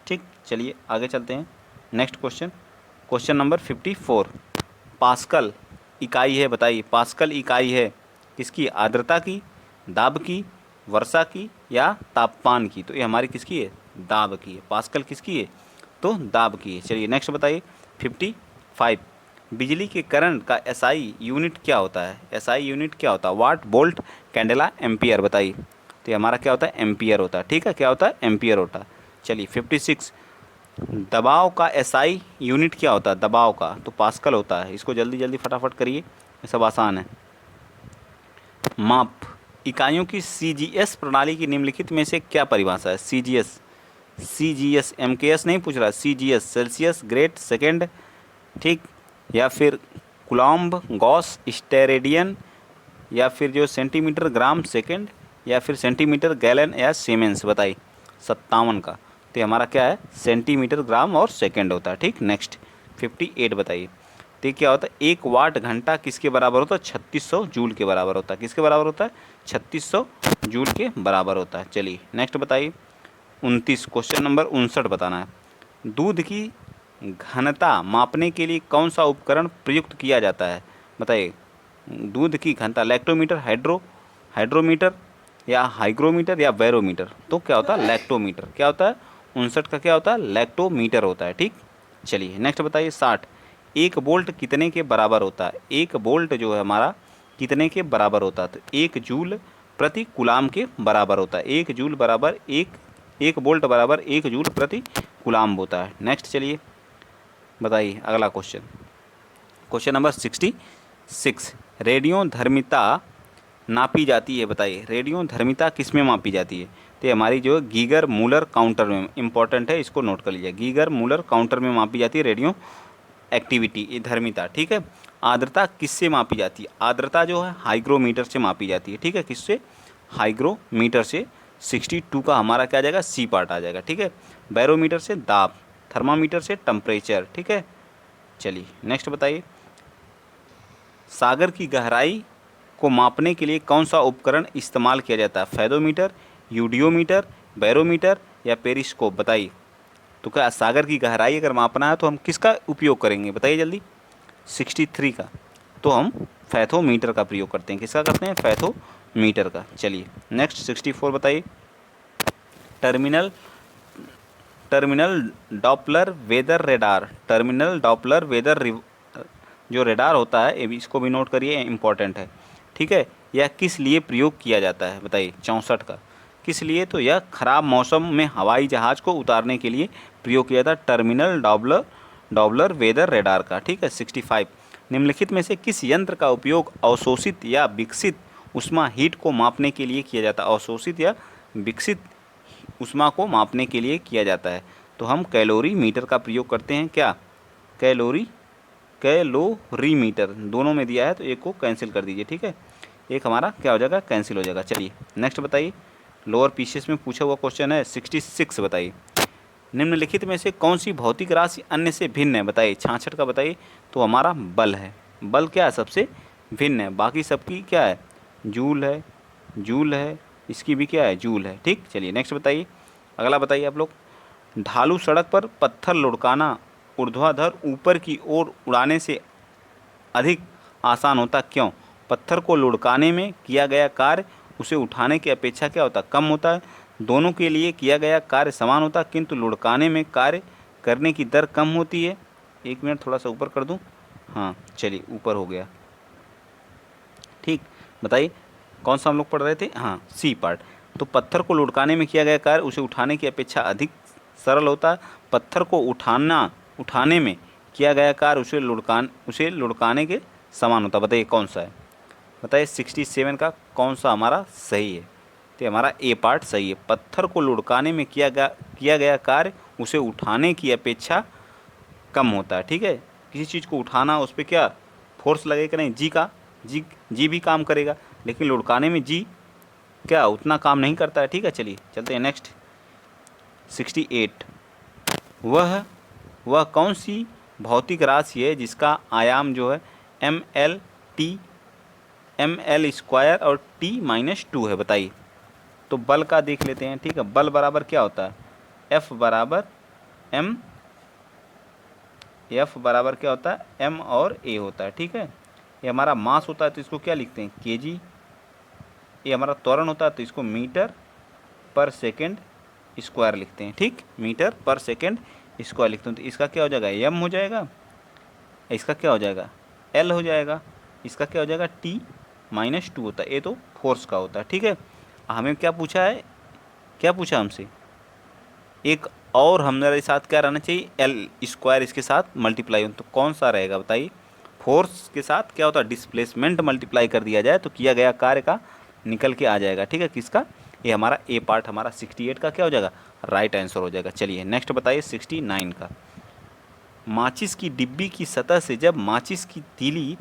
ठीक। चलिए आगे चलते हैं, next question, question number 54, pascal इकाई है, बताइए पास्कल इकाई है किसकी? आर्द्रता की, दाब की, वर्षा की या तापमान की? तो ये हमारी किसकी है? दाब की है। पास्कल किसकी है? तो दाब की है। चलिए नेक्स्ट बताइए 55, बिजली के करंट का एसआई यूनिट क्या होता है? एसआई यूनिट क्या होता है? वाट, वोल्ट, कैंडेला, एम्पियर, बताइए। तो ये हमारा क्या होता है? एम्पियर होता है, ठीक है। क्या होता है? एम्पियर होता है। चलिए 56, दबाव का एसआई यूनिट क्या होता है? दबाव का तो पास्कल होता है। इसको जल्दी जल्दी फटाफट करिए, ये सब आसान है। माप इकाइयों की सीजीएस प्रणाली की निम्नलिखित में से क्या परिभाषा है? सीजीएस एमकेएस नहीं पूछ रहा, सीजीएस सेल्सियस, ग्रेड, सेकेंड, ठीक, या फिर कुलॉम्ब, गॉस, स्टेरेडियन, या फिर जो सेंटीमीटर ग्राम सेकेंड, या फिर सेंटीमीटर गैलन या सीमेंस, बताइए 57 का। तो तो ये हमारा क्या है, सेंटीमीटर, ग्राम और सेकंड होता है। ठीक, नेक्स्ट 58 बताइए। तो क्या होता है, 1 वाट घंटा किसके बराबर होता है, 3600 जूल के बराबर होता है। किसके बराबर होता है, 3600 जूल के बराबर होता है। चलिए नेक्स्ट बताइए 29, क्वेश्चन नंबर 59 बताना है। दूध की घनता मापने के लिए कौन सा उपकरण प्रयुक्त किया जाता है, बताइए। दूध की घनता, लैक्टोमीटर, हाइड्रोमीटर या हाइग्रोमीटर या बैरोमीटर। तो क्या होता है, लैक्टोमीटर। क्या होता है, 59 का क्या होता है, लैक्टोमीटर होता है। ठीक, चलिए नेक्स्ट बताइए 60, 1 वोल्ट कितने के बराबर होता है। 1 वोल्ट जो है हमारा कितने के बराबर होता है, तो 1 जूल प्रति कूलाम के बराबर होता है। 1 जूल बराबर 1 वोल्ट बराबर 1 जूल प्रति कूलाम होता है। नेक्स्ट चलिए बताइए अगला क्वेश्चन, क्वेश्चन नंबर 66, रेडियो धर्मिता नापी जाती है, बताइए। रेडियो धर्मिता किस में मापी जाती है, तो ये हमारी जो गीगर मूलर काउंटर में, इंपॉर्टेंट है, इसको नोट कर लीजिए। गीगर मूलर काउंटर में मापी जाती है रेडियो एक्टिविटी, ये धर्मिता। ठीक है, आर्द्रता किससे मापी जाती है, आर्द्रता जो है हाइग्रोमीटर से मापी जाती है। ठीक है, किससे, हाइग्रोमीटर से। 62 का हमारा क्या आ जाएगा, सी पार्ट आ जाएगा। ठीक है, बैरोमीटर से दाब, थर्मामीटर से टेम्परेचर। ठीक है, चलिए नेक्स्ट बताइए, सागर की गहराई को मापने के लिए कौन सा उपकरण इस्तेमाल किया जाता है, फेदोमीटर, यूडियोमीटर, बैरोमीटर या पेरिस्कोप, बताइए। तो क्या सागर की गहराई अगर मापना है तो हम किसका उपयोग करेंगे, बताइए जल्दी। 63 का, तो हम फैथोमीटर का प्रयोग करते हैं। किसका करते हैं, फैथोमीटर का। चलिए नेक्स्ट 64 बताइए, terminal Doppler weather radar, terminal Doppler weather जो रेडार होता है, ये भी, इसको भी नोट करिए, इंपॉर्टेंट है। ठीक है, यह किस लिए प्रयोग किया जाता है, बताइए। 64 का, किस लिए, तो यह खराब मौसम में हवाई जहाज़ को उतारने के लिए प्रयोग किया जाता है, टर्मिनल डॉपलर वेदर रेडार का। ठीक है, 65, निम्नलिखित में से किस यंत्र का उपयोग अवशोषित या विकसित उष्मा हीट को मापने के लिए किया जाता है, अवशोषित या विकसित उष्मा को मापने के लिए किया जाता है, तो हम कैलोरी मीटर का प्रयोग करते हैं। क्या, कैलोरीमीटर, दोनों में दिया है तो एक को कैंसिल कर दीजिए। ठीक है, एक हमारा क्या हो जाएगा, कैंसिल हो जाएगा। चलिए नेक्स्ट बताइए, लोअर पीसीएस में पूछा हुआ क्वेश्चन है 66, बताइए। निम्नलिखित में से कौन सी भौतिक राशि अन्य से भिन्न है, बताइए। 66 का बताइए, तो हमारा बल है। बल क्या है, सबसे भिन्न है, बाकी सबकी क्या है, जूल है, इसकी भी क्या है, जूल है। ठीक, चलिए नेक्स्ट बताइए, अगला बताइए आप लोग, ढालू सड़क पर पत्थर लुढ़काना ऊर्ध्वाधर ऊपर की ओर उड़ाने से अधिक आसान होता, क्यों। पत्थर को लुढ़काने में किया गया कार्य उसे उठाने की अपेक्षा क्या होता, कम होता है। दोनों के लिए किया गया कार्य समान होता, किंतु लुढ़काने में कार्य करने की दर कम होती है। 1 मिनट थोड़ा सा ऊपर कर दूं, हाँ चलिए ऊपर हो गया। ठीक, बताइए कौन सा हम लोग पढ़ रहे थे, हाँ सी पार्ट। तो पत्थर को लुढ़काने में किया गया कार्य उसे उठाने की अपेक्षा अधिक सरल होता है। पत्थर को उठाने में किया गया कार्य उसे लुढ़काने के समान होता, बताइए कौन सा है, बताइए। 67 का कौन सा हमारा सही है, तो हमारा ए पार्ट सही है। पत्थर को लुढ़काने में किया गया कार्य उसे उठाने की अपेक्षा कम होता है। ठीक है, किसी चीज़ को उठाना, उस पर क्या फोर्स लगेगा, नहीं, जी भी काम करेगा, लेकिन लुढ़काने में जी क्या उतना काम नहीं करता है। ठीक है, चलिए चलते हैं नेक्स्ट 68, वह कौन सी भौतिक राशि है जिसका आयाम जो है ml² और t-2 है, बताइए। तो बल का देख लेते हैं। ठीक है, बल बराबर क्या होता है, F बराबर क्या होता है, m और a होता है। ठीक है, ये हमारा मास होता है तो इसको क्या लिखते हैं, kg। ये हमारा त्वरण होता है तो इसको मीटर पर सेकेंड स्क्वायर लिखते हैं। ठीक, मीटर पर सेकेंड स्क्वायर लिखते हैं। तो इसका क्या हो जाएगा, m हो जाएगा, इसका क्या हो जाएगा, l हो जाएगा, इसका क्या हो जाएगा, t-2 होता है। ये तो फोर्स का होता है। ठीक है, हमें क्या पूछा है, क्या पूछा हमसे, एक और हमारे साथ क्या रहना चाहिए, l² इसके साथ मल्टीप्लाई हो, तो कौन सा रहेगा, बताइए। फोर्स के साथ क्या होता है, डिस्प्लेसमेंट मल्टीप्लाई कर दिया जाए तो किया गया कार्य का निकल के आ जाएगा। ठीक है, किसका, ये हमारा ए पार्ट हमारा 68 का क्या हो जाएगा, राइट आंसर हो जाएगा। चलिए नेक्स्ट बताइए 69 का, माचिस की डिब्बी की सतह से जब माचिस की तीली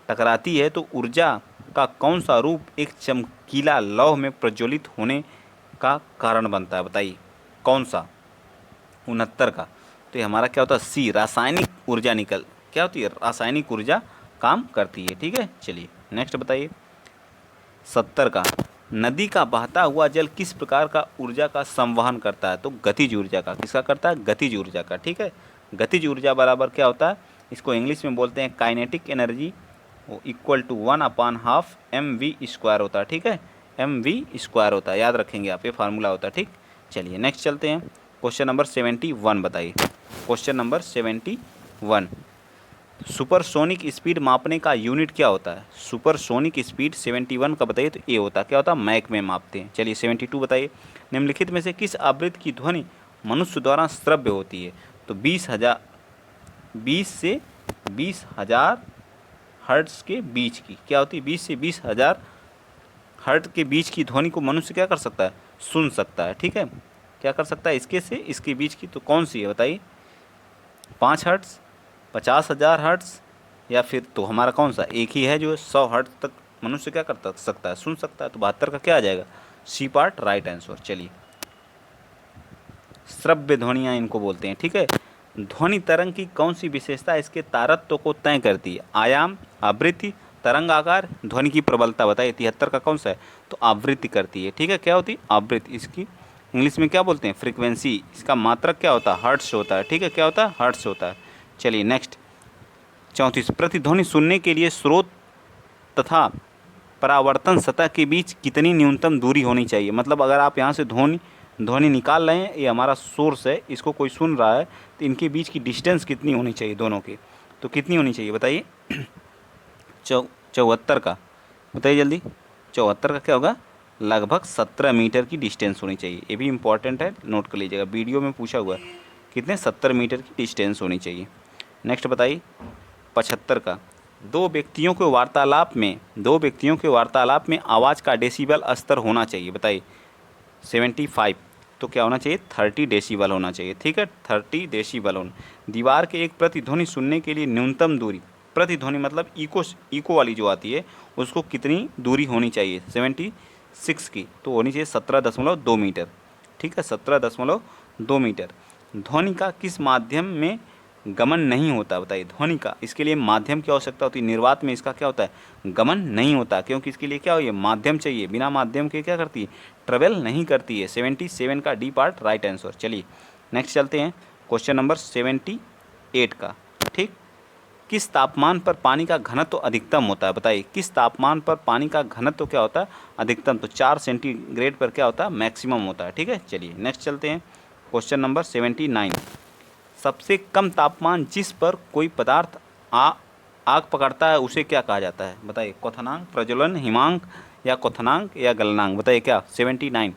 टकराती है तो ऊर्जा का कौन सा रूप एक चमकीला लौह में प्रज्वलित होने का कारण बनता है, बताइए कौन सा। 69 का। तो ये हमारा क्या होता है सी, रासायनिक ऊर्जा क्या होती है, रासायनिक ऊर्जा काम करती है। ठीक है, चलिए नेक्स्ट बताइए 70 का। नदी का बहता हुआ जल किस प्रकार का ऊर्जा का संवहन करता है? तो गतिज ऊर्जा का। किसका करता है? गतिज ऊर्जा का। ठीक है, गतिज ऊर्जा बराबर क्या होता है, इसको इंग्लिश में बोलते हैं kinetic energy, equal to 1/2 mv² होता है। ठीक है, mv² होता है, याद रखेंगे आप, ये फार्मूला होता है। ठीक, चलिए नेक्स्ट चलते हैं। क्वेश्चन नंबर 71 बताइए। क्वेश्चन नंबर 71, सुपरसोनिक स्पीड मापने का यूनिट क्या होता है? सुपरसोनिक स्पीड 71 का बताइए, तो ये होता है क्या होता है, मैक में मापते हैं। चलिए 72 बताइए, निम्नलिखित में से किस आवृत्ति की ध्वनि मनुष्य द्वारा श्रव्य होती है? तो 20 से 20,000 हर्ट्ज के बीच की क्या होती है? 20 से 20,000 हर्ट्ज के बीच की ध्वनि को मनुष्य क्या कर सकता है? सुन सकता है। ठीक है, क्या कर सकता है? इसके से इसके बीच की, तो कौन सी है बताइए? 5 हर्ट्ज, 50,000 हर्ट्ज, या फिर तो हमारा कौन सा एक ही है जो 100 हर्ट्ज तक मनुष्य क्या कर सकता है? सुन सकता है। तो 72 का क्या आ जाएगा? C part right answer. चलिए, श्रव्य ध्वनियाँ इनको बोलते हैं। ठीक है, ध्वनि तरंग की कौन सी विशेषता इसके तारत्व को तय करती है? आयाम, आवृत्ति, तरंग आकार, ध्वनि की प्रबलता बताइए। 73 का कौन सा है? तो आवृत्ति करती है। ठीक है, क्या होती है? आवृत्ति। इसकी इंग्लिश में क्या बोलते हैं? फ्रीक्वेंसी। इसका मात्रक क्या होता है? हर्ट्ज होता है। ठीक है, क्या होता है? हर्ट्ज होता है। चलिए नेक्स्ट 34, प्रतिध्वनि सुनने के लिए स्रोत तथा परावर्तन सतह के बीच कितनी न्यूनतम दूरी होनी चाहिए? मतलब अगर आप यहाँ से ध्वनि निकाल रहे हैं, ये हमारा सोर्स है, इसको कोई सुन रहा है, तो इनके बीच की डिस्टेंस कितनी होनी चाहिए दोनों की? तो कितनी होनी चाहिए बताइए? 74 का बताइए जल्दी। 74 का क्या होगा? लगभग 17 मीटर की डिस्टेंस होनी चाहिए। ये भी इंपॉर्टेंट है, नोट कर लीजिएगा, वीडियो में पूछा हुआ है। कितने? 70 मीटर की डिस्टेंस होनी चाहिए। नेक्स्ट बताइए 75 का। दो व्यक्तियों के वार्तालाप में आवाज़ का डेसिबल स्तर होना चाहिए बताइए। 75, तो क्या होना चाहिए? 30 डेसिबल होना चाहिए। ठीक है, 30 डेसिबल होना। दीवार के एक प्रतिध्वनि सुनने के लिए न्यूनतम दूरी, प्रतिध्वनि मतलब इको वाली जो आती है, उसको कितनी दूरी होनी चाहिए? 76 की, तो होनी चाहिए 17.2 मीटर। ठीक है, 17.2 मीटर। ध्वनि का किस माध्यम में गमन नहीं होता बताइए? ध्वनि का, इसके लिए माध्यम की आवश्यकता होती है। निर्वात में इसका क्या होता है? गमन नहीं होता, क्योंकि इसके लिए क्या हो, ये माध्यम चाहिए। बिना माध्यम के क्या करती है? ट्रेवल नहीं करती है। 77 का डी पार्ट राइट आंसर। चलिए नेक्स्ट चलते हैं क्वेश्चन नंबर 78 का। ठीक, किस तापमान पर पानी का घनत्व अधिकतम होता है बताइए? किस तापमान पर पानी का घनत्व क्या होता है? अधिकतम। तो 4 सेंटीग्रेड पर क्या होता है? मैक्सिमम होता है। ठीक है, चलिए नेक्स्ट चलते हैं क्वेश्चन नंबर 79, सबसे कम तापमान जिस पर कोई पदार्थ आग पकड़ता है उसे क्या कहा जाता है बताइए? क्वथनांक, प्रज्वलन, हिमांक, या क्वथनांक या गलनांक बताइए क्या? 79,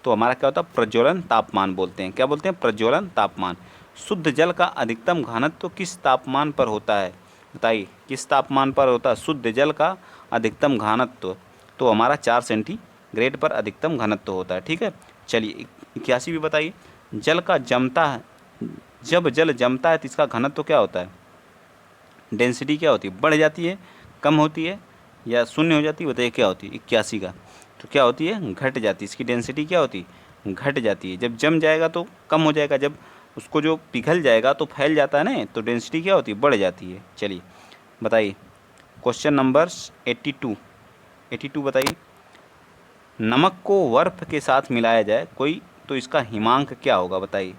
तो हमारा क्या होता है? प्रज्वलन तापमान बोलते हैं। क्या बोलते हैं? प्रज्वलन तापमान। शुद्ध जल का अधिकतम घनत्व किस तापमान पर होता है बताइए? किस तापमान पर होता है शुद्ध जल का अधिकतम घनत्व? तो हमारा 4 सेंटीग्रेड पर अधिकतम घनत्व होता है। ठीक है, चलिए 81 भी बताइए। जब जल जमता है तो इसका घनत्व क्या होता है? डेंसिटी क्या होती है? बढ़ जाती है, कम होती है, या शून्य हो जाती है बताइए? क्या होती है? 81 का, तो क्या होती है? घट जाती है। इसकी डेंसिटी क्या होती है? घट जाती है। जब जम जाएगा तो कम हो जाएगा, जब उसको जो पिघल जाएगा तो फैल जाता है ना, तो डेंसिटी क्या होती है? बढ़ जाती है। चलिए बताइए क्वेश्चन नंबर 82 बताइए। नमक को बर्फ़ के साथ मिलाया जाए कोई, तो इसका हिमांक क्या होगा बताइए?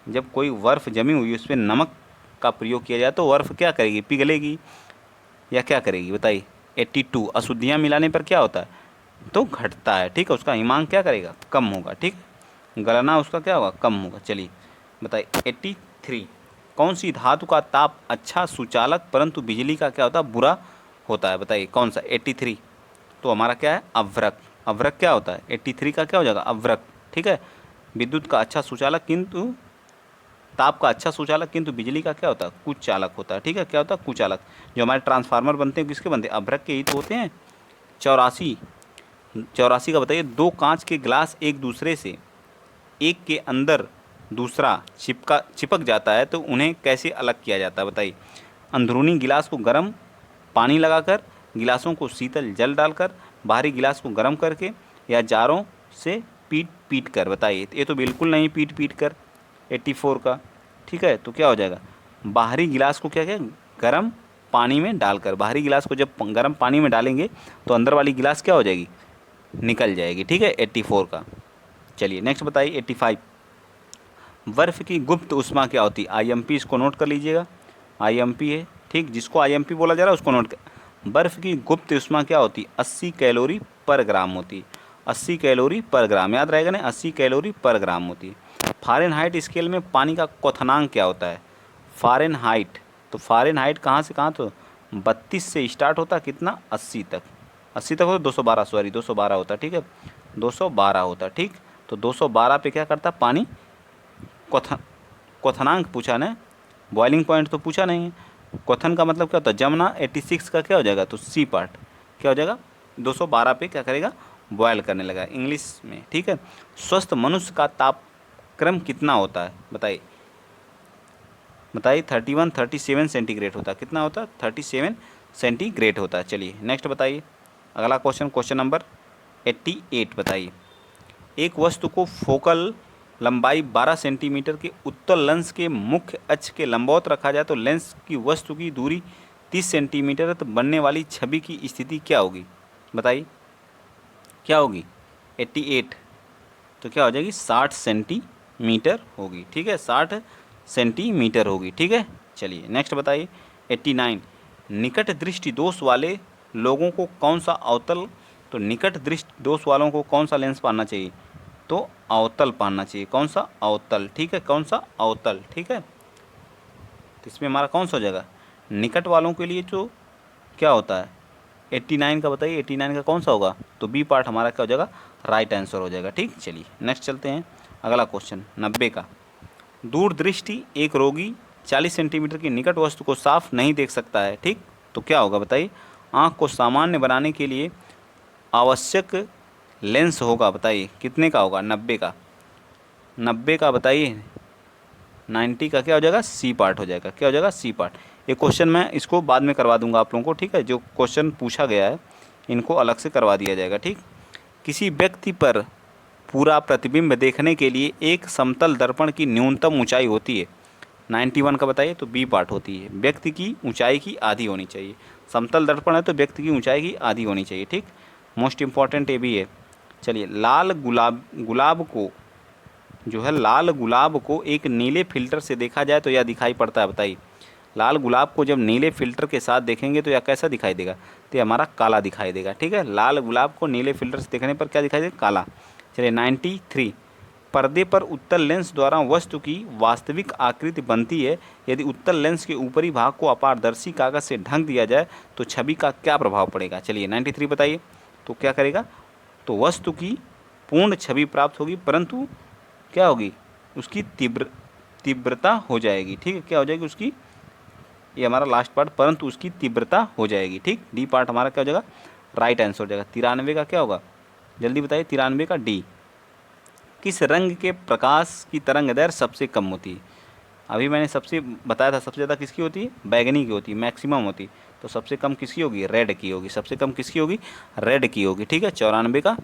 जब कोई बर्फ़ जमी हुई उस पर नमक का प्रयोग किया जाए तो बर्फ़ क्या करेगी? पिघलेगी या क्या करेगी बताइए? 82, अशुद्धियाँ मिलाने पर क्या होता है? तो घटता है। ठीक है, उसका हिमांक क्या करेगा? कम होगा। ठीक, गलना उसका क्या होगा? कम होगा। चलिए बताइए 83, कौन सी धातु का ताप अच्छा सुचालक परंतु बिजली का क्या होता है? बुरा होता है बताइए? कौन सा? 83, तो हमारा क्या है? अभ्रक। अभ्रक क्या होता है? 83 का क्या हो जाएगा? अभ्रक। ठीक है, विद्युत का अच्छा सुचालक किंतु ताप का अच्छा सुचालक, किंतु बिजली का क्या होता है? कुचालक होता है। ठीक है, क्या होता है? कुचालक। जो हमारे ट्रांसफार्मर बनते हैं किसके बनते हैं? अभ्रक के ही तो होते हैं। 84 का बताइए। दो कांच के गिलास एक दूसरे से एक के अंदर दूसरा चिपक जाता है तो उन्हें कैसे अलग किया जाता है बताइए? अंदरूनी गिलास को गर्म पानी लगाकर, गिलासों को शीतल जल डालकर, बाहरी गिलास को गर्म करके, या जारों से पीट कर बताइए? ये तो बिल्कुल नहीं पीट कर, 84 का, ठीक है। तो क्या हो जाएगा, बाहरी गिलास को क्या क्या गर्म पानी में डालकर, बाहरी गिलास को जब गर्म पानी में डालेंगे तो अंदर वाली गिलास क्या हो जाएगी, निकल जाएगी, ठीक है। 84 का। चलिए नेक्स्ट बताइए 85। बर्फ़ की गुप्त ऊष्मा क्या होती है, आईएमपी, इसको नोट कर लीजिएगा, आईएमपी है, ठीक। जिसको आईएमपी बोला जा रहा है उसको नोट कर। बर्फ़ की गुप्त ऊष्मा क्या होती है, 80 कैलोरी पर ग्राम होती है, 80 कैलोरी पर ग्राम, याद रहेगा ना, 80 कैलोरी पर ग्राम होती है। फ़ारेनहाइट स्केल में पानी का क्वथनांक क्या होता है, फ़ारेनहाइट, तो फ़ारेनहाइट कहाँ से कहाँ, तो 32 से स्टार्ट होता है, कितना 80 तक, 80 तक होता, 212, सॉरी 212 होता, ठीक है, 212 होता, ठीक। तो 212 पे क्या करता पानी, क्वथनांक पूछा ना, बॉइलिंग पॉइंट तो पूछा नहीं है। क्वथन का मतलब क्या होता है, जमना 86 का क्या हो जाएगा, तो सी पार्ट क्या हो जाएगा, 212 पे क्या करेगा, बॉयल करने लगा इंग्लिश में, ठीक है। स्वस्थ मनुष्य का तापक्रम कितना होता है, बताइए बताइए, 31 37 सेंटीग्रेड होता है, कितना होता है, 37 सेंटीग्रेड होता है। चलिए नेक्स्ट बताइए, अगला क्वेश्चन, क्वेश्चन नंबर 88 बताइए। एक वस्तु को फोकल लंबाई 12 सेंटीमीटर के उत्तल लेंस के मुख्य अक्ष के लंबवत रखा जाए तो लेंस की वस्तु की दूरी 30 सेंटीमीटर है, तो बनने वाली छवि की स्थिति क्या होगी, बताइए क्या होगी, 88, तो क्या हो जाएगी, 60 सेंटीमीटर होगी, ठीक है, 60 सेंटीमीटर होगी, ठीक है। चलिए नेक्स्ट बताइए 89। निकट दृष्टि दोष वाले लोगों को कौन सा अवतल, तो निकट दृष्टि दोष वालों को कौन सा लेंस पहनना चाहिए, तो अवतल पहनना चाहिए, कौन सा, अवतल, ठीक है, कौन सा, अवतल, ठीक है। तो इसमें हमारा कौन सा हो जाएगा, निकट वालों के लिए जो क्या होता है 89 का, बताइए 89 का कौन सा होगा, तो बी पार्ट हमारा क्या हो जाएगा, राइट आंसर हो जाएगा, ठीक। चलिए नेक्स्ट चलते हैं, अगला क्वेश्चन 90 का। दूरदृष्टि एक रोगी 40 सेंटीमीटर की निकट वस्तु को साफ नहीं देख सकता है, ठीक। तो क्या होगा बताइए, आँख को सामान्य बनाने के लिए आवश्यक लेंस होगा, बताइए कितने का होगा, 90 का, 90 का बताइए, 90 का क्या हो जाएगा, सी पार्ट हो जाएगा, क्या हो जाएगा, सी पार्ट। ये क्वेश्चन मैं इसको बाद में करवा दूंगा आप लोगों को, ठीक है, जो क्वेश्चन पूछा गया है इनको अलग से करवा दिया जाएगा, ठीक। किसी व्यक्ति पर पूरा प्रतिबिंब देखने के लिए एक समतल दर्पण की न्यूनतम ऊंचाई होती है, 91 का बताइए, तो बी पार्ट होती है, व्यक्ति की ऊंचाई की आधी होनी चाहिए, समतल दर्पण है तो व्यक्ति की ऊंचाई की आधी होनी चाहिए, ठीक। मोस्ट इम्पॉर्टेंट ये भी है। चलिए लाल गुलाब को जो है, लाल गुलाब को एक नीले फिल्टर से देखा जाए तो यह दिखाई पड़ता है, बताइए लाल गुलाब को जब नीले फिल्टर के साथ देखेंगे तो यह कैसा दिखाई देगा, तो ये हमारा काला दिखाई देगा, ठीक है। लाल गुलाब को नीले फिल्टर से देखने पर क्या दिखाई देगा, काला। चलिए 93। पर्दे पर उत्तल लेंस द्वारा वस्तु की वास्तविक आकृति बनती है, यदि उत्तल लेंस के ऊपरी भाग को अपारदर्शी कागज से ढक दिया जाए तो छवि का क्या प्रभाव पड़ेगा। चलिए 93 बताइए, तो क्या करेगा, तो वस्तु की पूर्ण छवि प्राप्त होगी, परंतु क्या होगी, उसकी तीव्रता हो जाएगी, ठीक है, क्या हो जाएगी उसकी, ये हमारा लास्ट पार्ट, परंतु उसकी तीव्रता हो जाएगी, ठीक। डी पार्ट हमारा क्या हो जाएगा, राइट आंसर हो जाएगा। 93 का क्या होगा, जल्दी बताइए, 93 का डी। किस रंग के प्रकाश की तरंगदैर्घ्य सबसे कम होती है, अभी मैंने सबसे बताया था, सबसे ज़्यादा किसकी होती है, बैगनी की होती है, मैक्सिमम होती है, तो सबसे कम किसकी होगी, रेड की होगी, सबसे कम किसकी होगी, रेड की होगी, ठीक है। 94 का,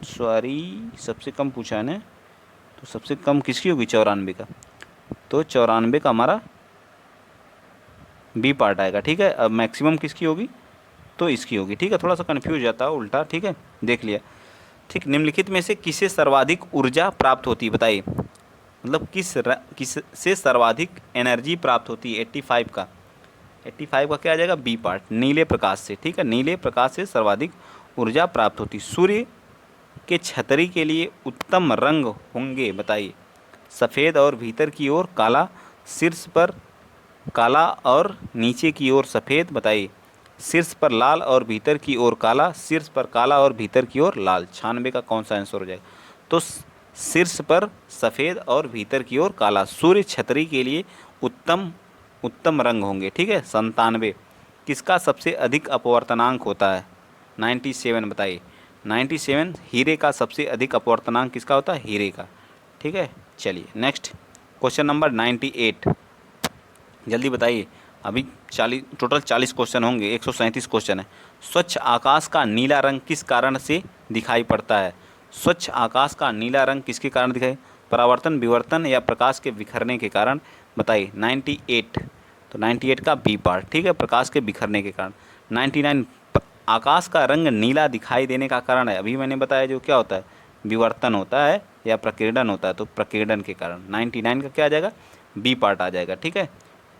सॉरी सबसे कम पूछा है ना, तो सबसे कम किसकी होगी, 94 का, तो 94 का हमारा बी पार्ट आएगा, ठीक है। अब मैक्सिमम किसकी होगी, तो इसकी होगी, ठीक है, थोड़ा सा कन्फ्यूज जाता है उल्टा, ठीक है, देख लिया, ठीक। निम्नलिखित में से किससे सर्वाधिक ऊर्जा प्राप्त होती है, बताइए, मतलब किस से सर्वाधिक एनर्जी प्राप्त होती है, 85 का, 85 का क्या आ जाएगा, बी पार्ट, नीले प्रकाश से, ठीक है, नीले प्रकाश से सर्वाधिक ऊर्जा प्राप्त होती। सूर्य के छतरी के लिए उत्तम रंग होंगे, बताइए, सफ़ेद और भीतर की ओर काला, शीर्ष पर काला और नीचे की ओर सफ़ेद, बताइए शीर्ष पर लाल और भीतर की ओर काला, शीर्ष पर काला और भीतर की ओर लाल। 96 का कौन सा आंसर हो जाएगा, तो शीर्ष पर सफ़ेद और भीतर की ओर काला, सूर्य छतरी के लिए उत्तम रंग होंगे, ठीक है। 97। किसका सबसे अधिक अपवर्तनांक होता है, 97 बताइए, 97 हीरे का सबसे अधिक अपवर्तनांक किसका होता है, हीरे का, ठीक है। चलिए नेक्स्ट क्वेश्चन नंबर 98, जल्दी बताइए, अभी 40 टोटल 40 क्वेश्चन होंगे, 137 क्वेश्चन है। स्वच्छ आकाश का नीला रंग किस कारण से दिखाई पड़ता है, स्वच्छ आकाश का नीला रंग किसके कारण दिखाई, परावर्तन, विवर्तन या प्रकाश के बिखरने के कारण, बताइए 98, तो 98 का बी पार्ट, ठीक है, प्रकाश के बिखरने के कारण। 99 आकाश का रंग नीला दिखाई देने का कारण है, अभी मैंने बताया जो क्या होता है, विवर्तन होता है या प्रकीर्णन होता है, तो प्रकीर्णन के कारण। 99 का क्या आ जाएगा, बी पार्ट आ जाएगा, ठीक है।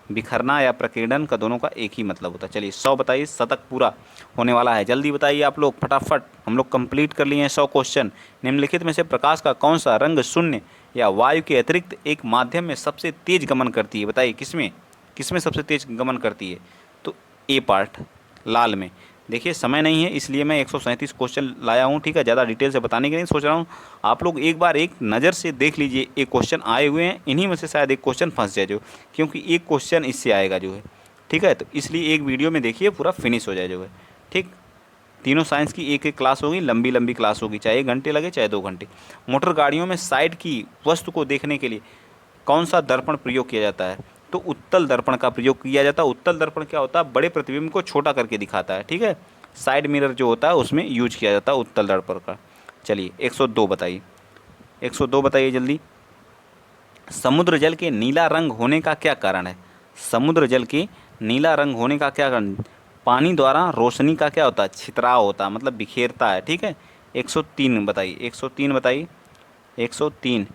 बिखरना या प्रकीर्णन का दोनों का एक ही मतलब होता है। चलिए 100 बताइए, शतक पूरा होने वाला है, जल्दी बताइए आप लोग फटाफट। हम लोग कंप्लीट कर लिए हैं 100 क्वेश्चन। निम्नलिखित में से प्रकाश का कौन सा रंग शून्य या वायु के अतिरिक्त एक माध्यम में सबसे तेज गमन करती है, बताइए किसमें, किसमें सबसे तेज गमन करती है, तो ए पार्ट, लाल में। देखिए समय नहीं है इसलिए मैं 137 क्वेश्चन लाया हूँ, ठीक है, ज़्यादा डिटेल से बताने के लिए सोच रहा हूँ। आप लोग एक बार एक नज़र से देख लीजिए, एक क्वेश्चन आए हुए हैं, इन्हीं में से शायद एक क्वेश्चन फंस जाए जो, क्योंकि एक क्वेश्चन इससे आएगा जो है, ठीक है, तो इसलिए एक वीडियो में देखिए पूरा फिनिश हो जाए जो है, ठीक। तीनों साइंस की एक एक क्लास होगी, लंबी लंबी क्लास होगी, चाहे 1 घंटे लगे चाहे 2 घंटे। मोटर गाड़ियों में साइड की वस्तु को देखने के लिए कौन सा दर्पण प्रयोग किया जाता है, तो उत्तल दर्पण का प्रयोग किया जाता है। उत्तल दर्पण क्या होता है, बड़े प्रतिबिंब को छोटा करके दिखाता है, ठीक है। साइड मिरर जो होता है उसमें यूज किया जाता है उत्तल दर्पण का। चलिए 102 बताइए, 102 बताइए जल्दी। समुद्र जल के नीला रंग होने का क्या कारण है, समुद्र जल के नीला रंग होने का क्या कारण, पानी द्वारा रोशनी का क्या होता है, छितराव होता है, मतलब बिखेरता है, ठीक है। 103 बताइए, 103 बताइए, 103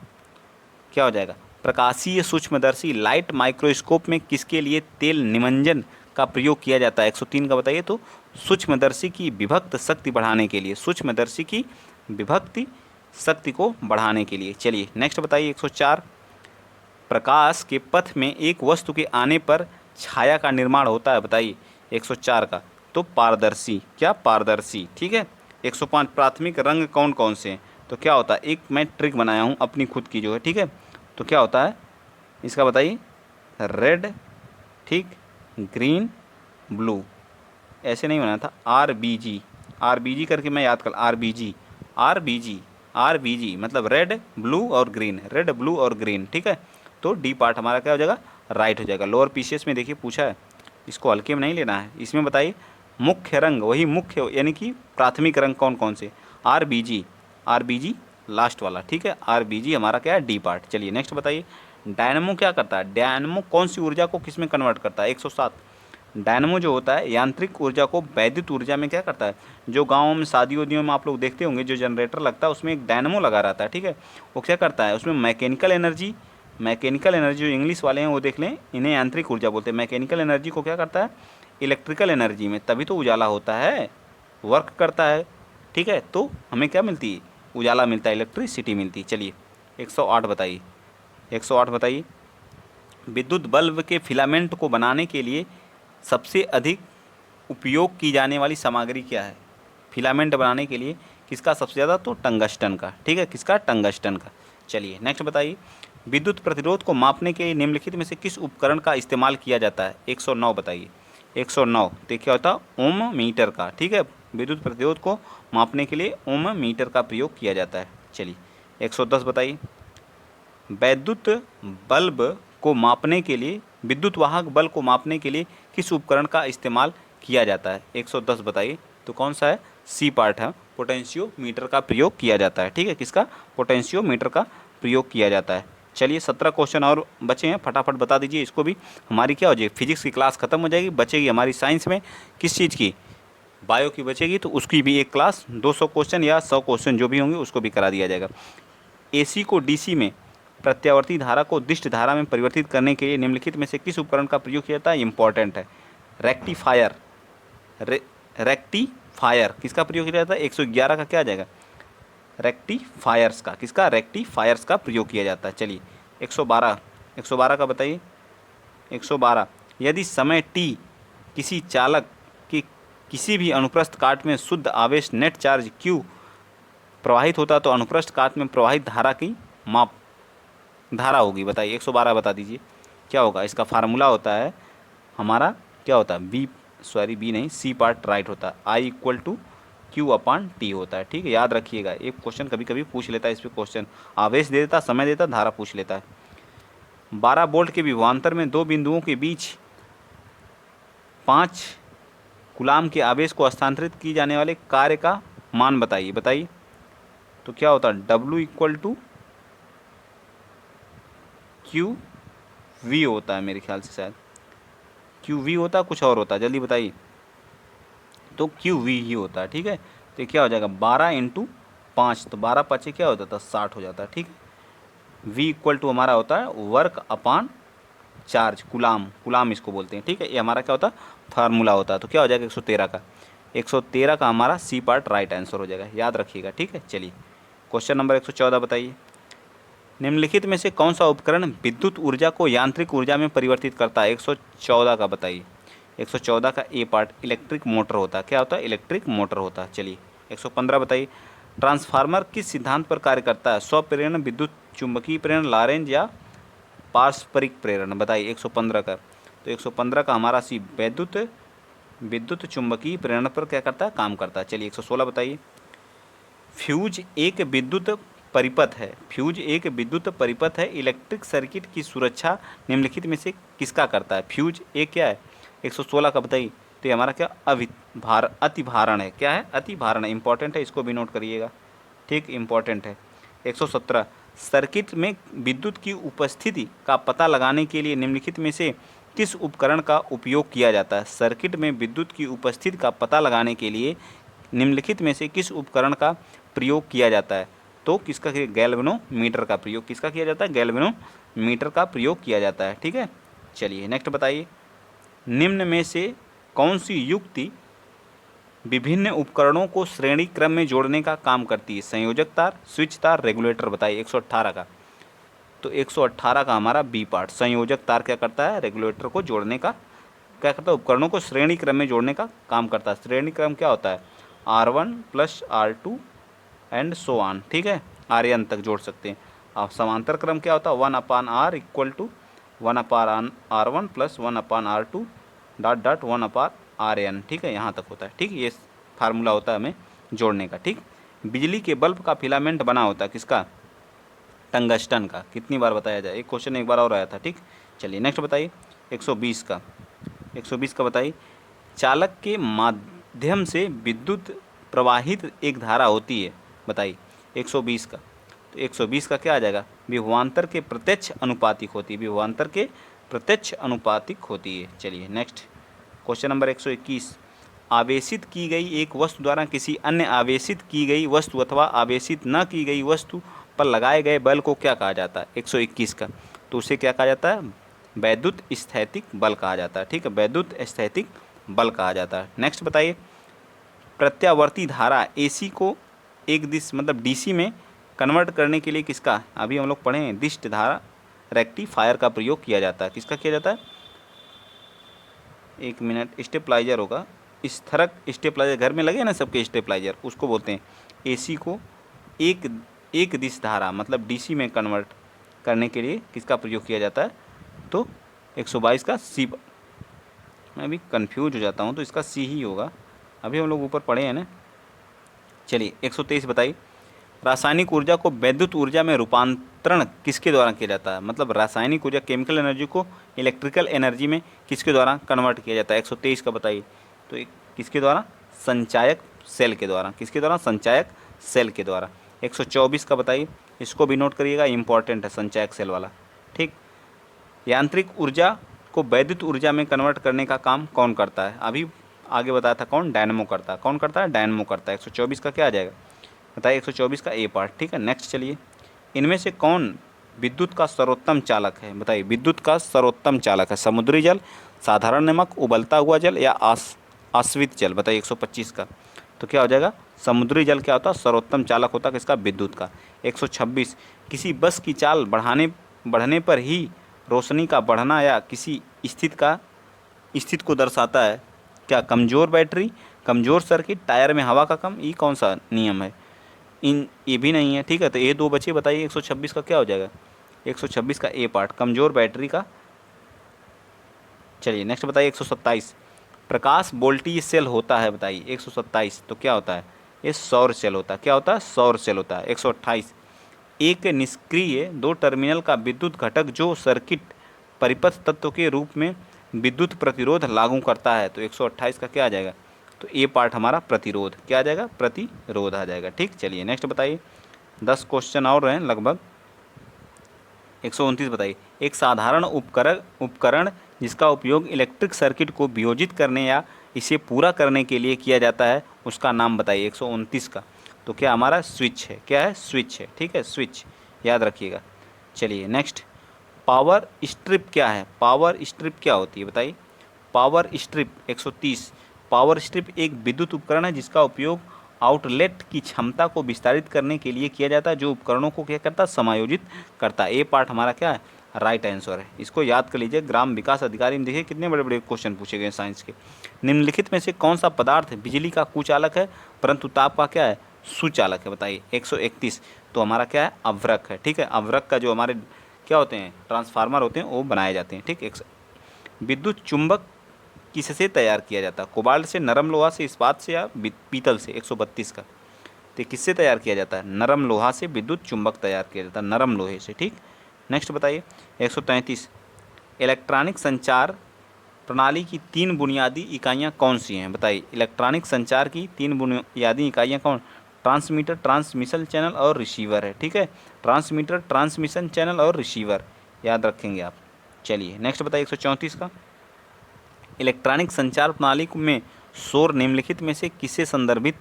क्या हो जाएगा, प्रकाशीय सूक्ष्मदर्शी लाइट माइक्रोस्कोप में किसके लिए तेल निमंजन का प्रयोग किया जाता है, 103 का बताइए, तो सूक्ष्मदर्शी की विभक्त शक्ति बढ़ाने के लिए, सूक्ष्मदर्शी की विभक्ति शक्ति को बढ़ाने के लिए। चलिए नेक्स्ट बताइए 104, प्रकाश के पथ में एक वस्तु के आने पर छाया का निर्माण होता है, बताइए 104 का, तो पारदर्शी, क्या पारदर्शी, ठीक है। 105 प्राथमिक रंग कौन कौन से हैं, तो क्या होता है, एक मैं ट्रिक बनाया हूँ अपनी खुद की जो है, ठीक है, तो क्या होता है इसका बताइए, रेड, ठीक, ग्रीन, ब्लू, ऐसे नहीं बनाया था, RBG, RBG करके मैं याद कर, RBG, RBG, RBG मतलब रेड ब्लू और ग्रीन, रेड ब्लू और ग्रीन, ठीक है। तो डी पार्ट हमारा क्या हो जाएगा, राइट हो जाएगा। लोअर पीसीएस में देखिए पूछा है, इसको हल्के में नहीं लेना है। इसमें बताइए मुख्य रंग, वही मुख्य यानी कि प्राथमिक रंग कौन कौन से, RBG, RBG लास्ट वाला, ठीक है, RBG हमारा क्या है, डी पार्ट। चलिए नेक्स्ट बताइए, डायनमो क्या करता है, डायनमो कौन सी ऊर्जा को किस में कन्वर्ट करता है, 107, डायनमो जो होता है यांत्रिक ऊर्जा को वैद्युत ऊर्जा में क्या करता है। जो गाँव में शादी उदियों में आप लोग देखते होंगे जो जनरेटर लगता है उसमें एक डायनमो लगा रहता है, ठीक है, वो क्या करता है, उसमें मैकेनिकल एनर्जी, मैकेनिकल एनर्जी जो इंग्लिश वाले हैं वो देख लें, इन्हें यांत्रिक ऊर्जा बोलते हैं। मैकेनिकल एनर्जी को क्या करता है, इलेक्ट्रिकल एनर्जी में, तभी तो उजाला होता है, वर्क करता है, ठीक है, तो हमें क्या मिलती है, उजाला मिलता है, इलेक्ट्रिसिटी मिलती है। चलिए 108 बताइए, 108 बताइए, विद्युत बल्ब के फिलामेंट को बनाने के लिए सबसे अधिक उपयोग की जाने वाली सामग्री क्या है, फिलामेंट बनाने के लिए किसका सबसे ज़्यादा, तो टंगस्टन का, ठीक है, किसका, टंगस्टन का। चलिए नेक्स्ट बताइए, विद्युत प्रतिरोध को मापने के लिए निम्नलिखित में से किस उपकरण का इस्तेमाल किया जाता है, 109 बताइए, 109 तो क्या होता है, ओम मीटर का, ठीक है, विद्युत प्रतिरोध को मापने के लिए ओम मीटर का प्रयोग किया जाता है। चलिए 110 बताइए, वैद्युत बल्ब को मापने के लिए, विद्युत वाहक बल को मापने के लिए किस उपकरण का इस्तेमाल किया जाता है, 110 बताइए, तो कौन सा है, सी पार्ट है, पोटेंशियोमीटर का प्रयोग किया जाता है, ठीक है, किसका, पोटेंशियोमीटर का प्रयोग किया जाता है। चलिए 17 क्वेश्चन और बचे हैं, फटाफट बता दीजिए इसको भी। हमारी क्या हो जाएगी, फिजिक्स की क्लास खत्म हो जाएगी, बचेगी हमारी साइंस में किस चीज़ की, बायो की बचेगी, तो उसकी भी एक क्लास 200 क्वेश्चन या 100 क्वेश्चन जो भी होंगे उसको भी करा दिया जाएगा। AC को DC में प्रत्यावर्ती धारा को दिष्ट धारा में परिवर्तित करने के लिए निम्नलिखित में से किस उपकरण का प्रयोग किया जाता है, इंपॉर्टेंट है, रेक्टिफायर, रेक्टिफायर किसका प्रयोग किया जाता है, 111 का क्या आ जाएगा, रेक्टिफायर्स का, किसका, रेक्टिफायर्स का प्रयोग किया जाता है। चलिए 112, 112 का बताइए, 112 यदि समय t किसी चालक के किसी भी अनुप्रस्थ काट में शुद्ध आवेश नेट चार्ज q प्रवाहित होता तो अनुप्रस्थ काट में प्रवाहित धारा की माप धारा होगी, बताइए 112 बता दीजिए क्या होगा। इसका फार्मूला होता है हमारा क्या होता है, बी नहीं, सी पार्ट राइट होता है, I=Q/T होता है, ठीक है, याद रखिएगा। एक क्वेश्चन कभी कभी पूछ लेता है इस पर क्वेश्चन, आवेश दे देता, समय देता, धारा पूछ लेता है। 12 वोल्ट के विभवांतर में दो बिंदुओं के बीच 5 कूलाम के आवेश को हस्तांतरित की जाने वाले कार्य का मान बताइए, बताइए तो क्या होता है, W क्यू वी होता है मेरे ख्याल से, शायद क्यू वी होता है, कुछ और होता है, जल्दी बताइए। तो क्यू वी ही होता है, ठीक है। तो ये क्या हो जाएगा 12 इंटू 5, तो 12 5 क्या हो जाता है 60 हो जाता है, ठीक है। वी इक्वल टू हमारा होता है वर्क अपान चार्ज, कुलाम, कुलाम इसको बोलते हैं, ठीक है। ये हमारा क्या होता है फार्मूला होता है। तो क्या हो जाएगा 113 का, 113 का हमारा सी पार्ट राइट आंसर हो जाएगा, याद रखिएगा, ठीक है। चलिए क्वेश्चन नंबर 114 बताइए। निम्नलिखित में से कौन सा उपकरण विद्युत ऊर्जा को यांत्रिक ऊर्जा में परिवर्तित करता है? 114 का बताइए। 114 का ए पार्ट इलेक्ट्रिक मोटर होता है, क्या होता है इलेक्ट्रिक मोटर होता है। चलिए 115 बताइए। ट्रांसफार्मर किस सिद्धांत पर कार्य करता है? स्वप्रेरण, विद्युत चुंबकीय प्रेरण, लॉरेंज या पारस्परिक प्रेरण? बताइए 115 का। तो 115 का हमारा सी विद्युत चुंबकीय प्रेरण पर क्या करता है काम करता है। चलिए 116 बताइए। फ्यूज एक विद्युत परिपथ है, फ्यूज एक विद्युत परिपथ है, इलेक्ट्रिक सर्किट की सुरक्षा निम्नलिखित में से किसका करता है? फ्यूज एक क्या है 116 का बताइए। तो ये हमारा क्या अतिभारण है, क्या है अतिभारण है, इंपॉर्टेंट है, इसको भी नोट करिएगा, ठीक, इंपॉर्टेंट है। 117 सर्किट में विद्युत की उपस्थिति का पता लगाने के लिए निम्नलिखित में से किस उपकरण का उपयोग किया जाता है? सर्किट में विद्युत की उपस्थिति का पता लगाने के लिए निम्नलिखित में से किस उपकरण का प्रयोग किया जाता है? तो किसका, गैल्वेनोमीटर का प्रयोग किसका किया जाता है? गैल्वेनोमीटर का प्रयोग किया जाता है, ठीक है। चलिए नेक्स्ट बताइए। निम्न में से कौन सी युक्ति विभिन्न उपकरणों को श्रेणी क्रम में जोड़ने का काम करती है? संयोजक तार, स्विच तार, रेगुलेटर? बताइए 118 का। तो 118 का हमारा बी पार्ट संयोजक तार क्या करता है? रेगुलेटर को जोड़ने का क्या करता है? उपकरणों को श्रेणी क्रम में जोड़ने का काम करता है। श्रेणी क्रम क्या होता है? R1 plus R2 and so on, ठीक है, RN तक जोड़ सकते हैं। अब समांतर क्रम क्या होता है? 1/R equal to 1/R1 plus 1/R2 dot dot 1/RN, ठीक है, यहाँ तक होता है, ठीक। ये फार्मूला होता है हमें जोड़ने का, ठीक। बिजली के बल्ब का फिलामेंट बना होता है किसका? टंगस्टन का। कितनी बार बताया जाए, एक क्वेश्चन एक बार और आया था, ठीक। चलिए नेक्स्ट बताइए 120 का। 120 का बताइए। चालक के माध्यम से विद्युत प्रवाहित एक धारा होती है, बताइए 120 का। तो 120 का क्या आ जाएगा? विभवांतर के प्रत्यक्ष अनुपातिक होती है, विभवांतर के प्रत्यक्ष अनुपातिक होती है। चलिए नेक्स्ट क्वेश्चन नंबर 121। आवेशित की गई एक वस्तु द्वारा किसी अन्य आवेशित की गई वस्तु अथवा आवेशित न की गई वस्तु पर लगाए गए बल को क्या कहा जाता है? 121 का। तो उसे क्या कहा जाता है? वैद्युत स्थैतिक बल कहा जाता है, ठीक है, वैद्युत स्थैतिक बल कहा जाता है। नेक्स्ट बताइए। प्रत्यावर्ती धारा AC को एक दिश मतलब DC में कन्वर्ट करने के लिए किसका, अभी हम लोग पढ़े हैं, दिष्ट धारा रेक्टिफायर का प्रयोग किया जाता है। किसका किया जाता है? एक मिनट, स्टेपलाइजर होगा, स्थरक स्टेपलाइजर, घर में लगे ना सबके स्टेपलाइजर, उसको बोलते हैं। AC को एक दिश धारा मतलब DC में कन्वर्ट करने के लिए किसका प्रयोग किया जाता है? तो 122 का सी। मैं अभी कंफ्यूज हो जाता हूँ, तो इसका सी ही होगा, अभी हम लोग ऊपर पढ़े हैं ना। चलिए 123 बताइए। रासायनिक ऊर्जा को वैद्युत ऊर्जा में रूपांतरण किसके द्वारा किया जाता है? मतलब रासायनिक ऊर्जा केमिकल एनर्जी को इलेक्ट्रिकल एनर्जी में किसके द्वारा कन्वर्ट किया जाता है? 123 का बताइए। तो किसके द्वारा? संचायक सेल के द्वारा। किसके द्वारा? संचायक सेल के द्वारा। 124 का बताइए, इसको भी नोट करिएगा, इंपॉर्टेंट है संचायक सेल वाला, ठीक। यांत्रिक ऊर्जा को वैद्युत ऊर्जा में कन्वर्ट करने का काम कौन करता है? अभी आगे बताया था कौन? डायनमो करता है। कौन करता है? डायनमो करता है। 124 का क्या आ जाएगा बताइए? 124 का ए पार्ट, ठीक है। नेक्स्ट चलिए। इनमें से कौन विद्युत का सर्वोत्तम चालक है? बताइए विद्युत का सर्वोत्तम चालक है। समुद्री जल, साधारण नमक, उबलता हुआ जल या आश्वित जल? बताइए 125 का। तो क्या हो जाएगा? समुद्री जल क्या होता है? सर्वोत्तम चालक होता है किसका? विद्युत का। 126 किसी बस की चाल बढ़ने पर ही रोशनी का बढ़ना या किसी स्थिति को दर्शाता है? क्या? कमज़ोर बैटरी, कमज़ोर सर्किट, टायर में हवा का कम, ये कौन सा नियम है? ये भी नहीं है, ठीक है। तो ये दो बचे, बताइए 126 का क्या हो जाएगा? 126 का ए पार्ट कमज़ोर बैटरी का। चलिए नेक्स्ट बताइए 127। प्रकाश वोल्टेज सेल होता है, बताइए 127। तो क्या होता है? ये सौर सेल होता है। क्या होता है? सौर सेल होता है। 128 एक निष्क्रिय दो टर्मिनल का विद्युत घटक जो सर्किट परिपथ तत्व के रूप में विद्युत प्रतिरोध लागू करता है। तो 128 का क्या आ जाएगा? तो ए पार्ट हमारा प्रतिरोध, क्या आ जाएगा? प्रतिरोध आ जाएगा, ठीक। चलिए नेक्स्ट बताइए। 10 क्वेश्चन और हैं लगभग। 129 बताइए। एक साधारण उपकरण जिसका उपयोग इलेक्ट्रिक सर्किट को वियोजित करने या इसे पूरा करने के लिए किया जाता है, उसका नाम बताइए। 129 का तो क्या हमारा स्विच है। क्या है? स्विच है। ठीक है, स्विच याद रखिएगा। चलिए नेक्स्ट, पावर स्ट्रिप क्या है? पावर स्ट्रिप क्या होती है बताइए। पावर स्ट्रिप 130, पावर स्ट्रिप एक विद्युत उपकरण है जिसका उपयोग आउटलेट की क्षमता को विस्तारित करने के लिए किया जाता है, जो उपकरणों को क्या करता है? समायोजित करता है। ये पार्ट हमारा क्या है? राइट आंसर है। इसको याद कर लीजिए। ग्राम विकास अधिकारी में देखिए कितने बड़े बड़े क्वेश्चन पूछे गए साइंस के। निम्नलिखित में से कौन सा पदार्थ बिजली का कुचालक है परंतु ताप का क्या है? सुचालक है बताइए। 131 तो हमारा क्या है? अवरक है। ठीक है, अवरक का जो हमारे क्या होते हैं? ट्रांसफार्मर होते हैं, वो बनाए जाते हैं। ठीक। विद्युत चुंबक किससे तैयार किया जाता है? कोबाल्ट से, नरम लोहा से, इस्पात से या पीतल से? 132 का तो किससे तैयार किया जाता है? नरम लोहा से विद्युत चुंबक तैयार किया जाता है, नरम लोहे से। ठीक। नेक्स्ट बताइए 133, इलेक्ट्रॉनिक संचार प्रणाली की 3 बुनियादी इकाइयाँ कौन सी हैं बताइए। इलेक्ट्रॉनिक संचार की 3 बुनियादी इकाइयाँ कौन? ट्रांसमीटर, ट्रांसमिशन चैनल और रिसीवर है। ठीक है, ट्रांसमीटर, ट्रांसमिशन चैनल और रिसीवर याद रखेंगे आप। चलिए नेक्स्ट बताइए 134 का, इलेक्ट्रॉनिक संचार प्रणाली में शोर निम्नलिखित में से किसे संदर्भित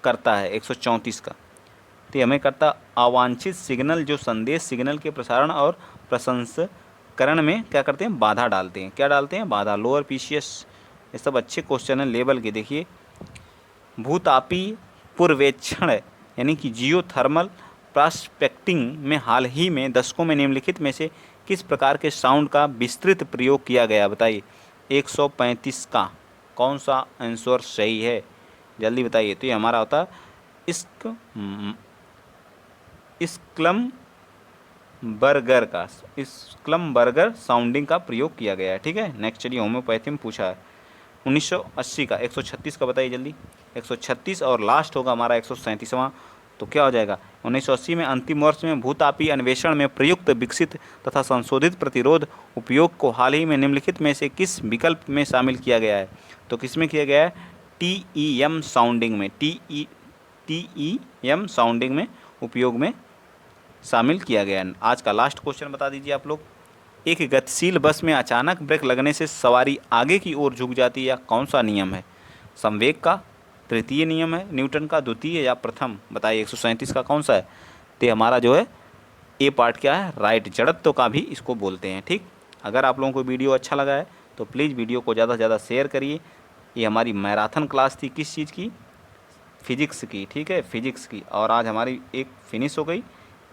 करता है? 134 का तो हमें करता अवांछित सिग्नल जो संदेश सिग्नल के प्रसारण और प्रसंस्करण में क्या करते हैं? बाधा डालते हैं। क्या डालते हैं? बाधा। लोअर पीसीएस ये सब अच्छे क्वेश्चन हैं लेवल के। देखिए, भूतापी पूर्वेक्षण यानी कि जियोथर्मल प्रॉस्पेक्टिंग में हाल ही में दशकों में निम्नलिखित में से किस प्रकार के साउंड का विस्तृत प्रयोग किया गया बताइए। 135 का कौन सा आंसर सही है? जल्दी बताइए। तो ये हमारा होता है स्क्लमबर्गर साउंडिंग का प्रयोग किया गया है। ठीक है, नेक्स्ट चलिए होम्योपैथी में पूछा है 1980 का। 136 का बताइए जल्दी। 136 और लास्ट होगा हमारा 137वां तो क्या हो जाएगा? 1980 में अंतिम वर्ष में भूतापी अन्वेषण में प्रयुक्त विकसित तथा संशोधित प्रतिरोध उपयोग को हाल ही में निम्नलिखित में से किस विकल्प में शामिल किया गया है? तो किस में किया गया है? TEM साउंडिंग में। TEM साउंडिंग में उपयोग में शामिल किया गया है। आज का लास्ट क्वेश्चन बता दीजिए आप लोग। एक गतिशील बस में अचानक ब्रेक लगने से सवारी आगे की ओर झुक जाती है, या कौन सा नियम है? संवेग का तृतीय नियम है, न्यूटन का द्वितीय या प्रथम बताइए। 137 का कौन सा है? तो हमारा जो है ए पार्ट क्या है? राइट, जड़त्व का भी इसको बोलते हैं। ठीक, अगर आप लोगों को वीडियो अच्छा लगा है तो प्लीज़ वीडियो को ज़्यादा से ज़्यादा शेयर करिए। ये हमारी मैराथन क्लास थी किस चीज़ की? फिजिक्स की। ठीक है, फिजिक्स की। और आज हमारी एक फिनिश हो गई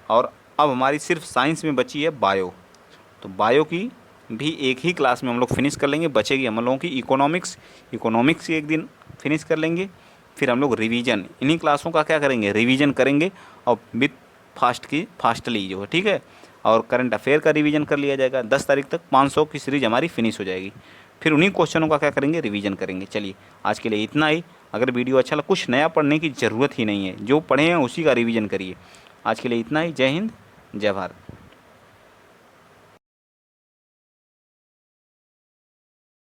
और अब हमारी सिर्फ साइंस में बची है बायो। तो बायो की भी एक ही क्लास में हम लोग फिनिश कर लेंगे। बचेगी हम लोगों की इकोनॉमिक्स की एक दिन फिनिश कर लेंगे। फिर हम लोग रिवीजन, इन्हीं क्लासों का क्या करेंगे? रिवीजन करेंगे और विथ फास्टली जो है। ठीक है, और करंट अफेयर का रिवीजन कर लिया जाएगा। 10 तारीख तक 500 की सीरीज हमारी फिनिश हो जाएगी। फिर उन्हीं क्वेश्चनों का क्या करेंगे? रिवीजन करेंगे। चलिए आज के लिए इतना ही। अगर वीडियो अच्छा लगा, कुछ नया पढ़ने की ज़रूरत ही नहीं है, जो पढ़े हैं उसी का रिवीजन करिए। आज के लिए इतना ही। जय हिंद, जय भारत।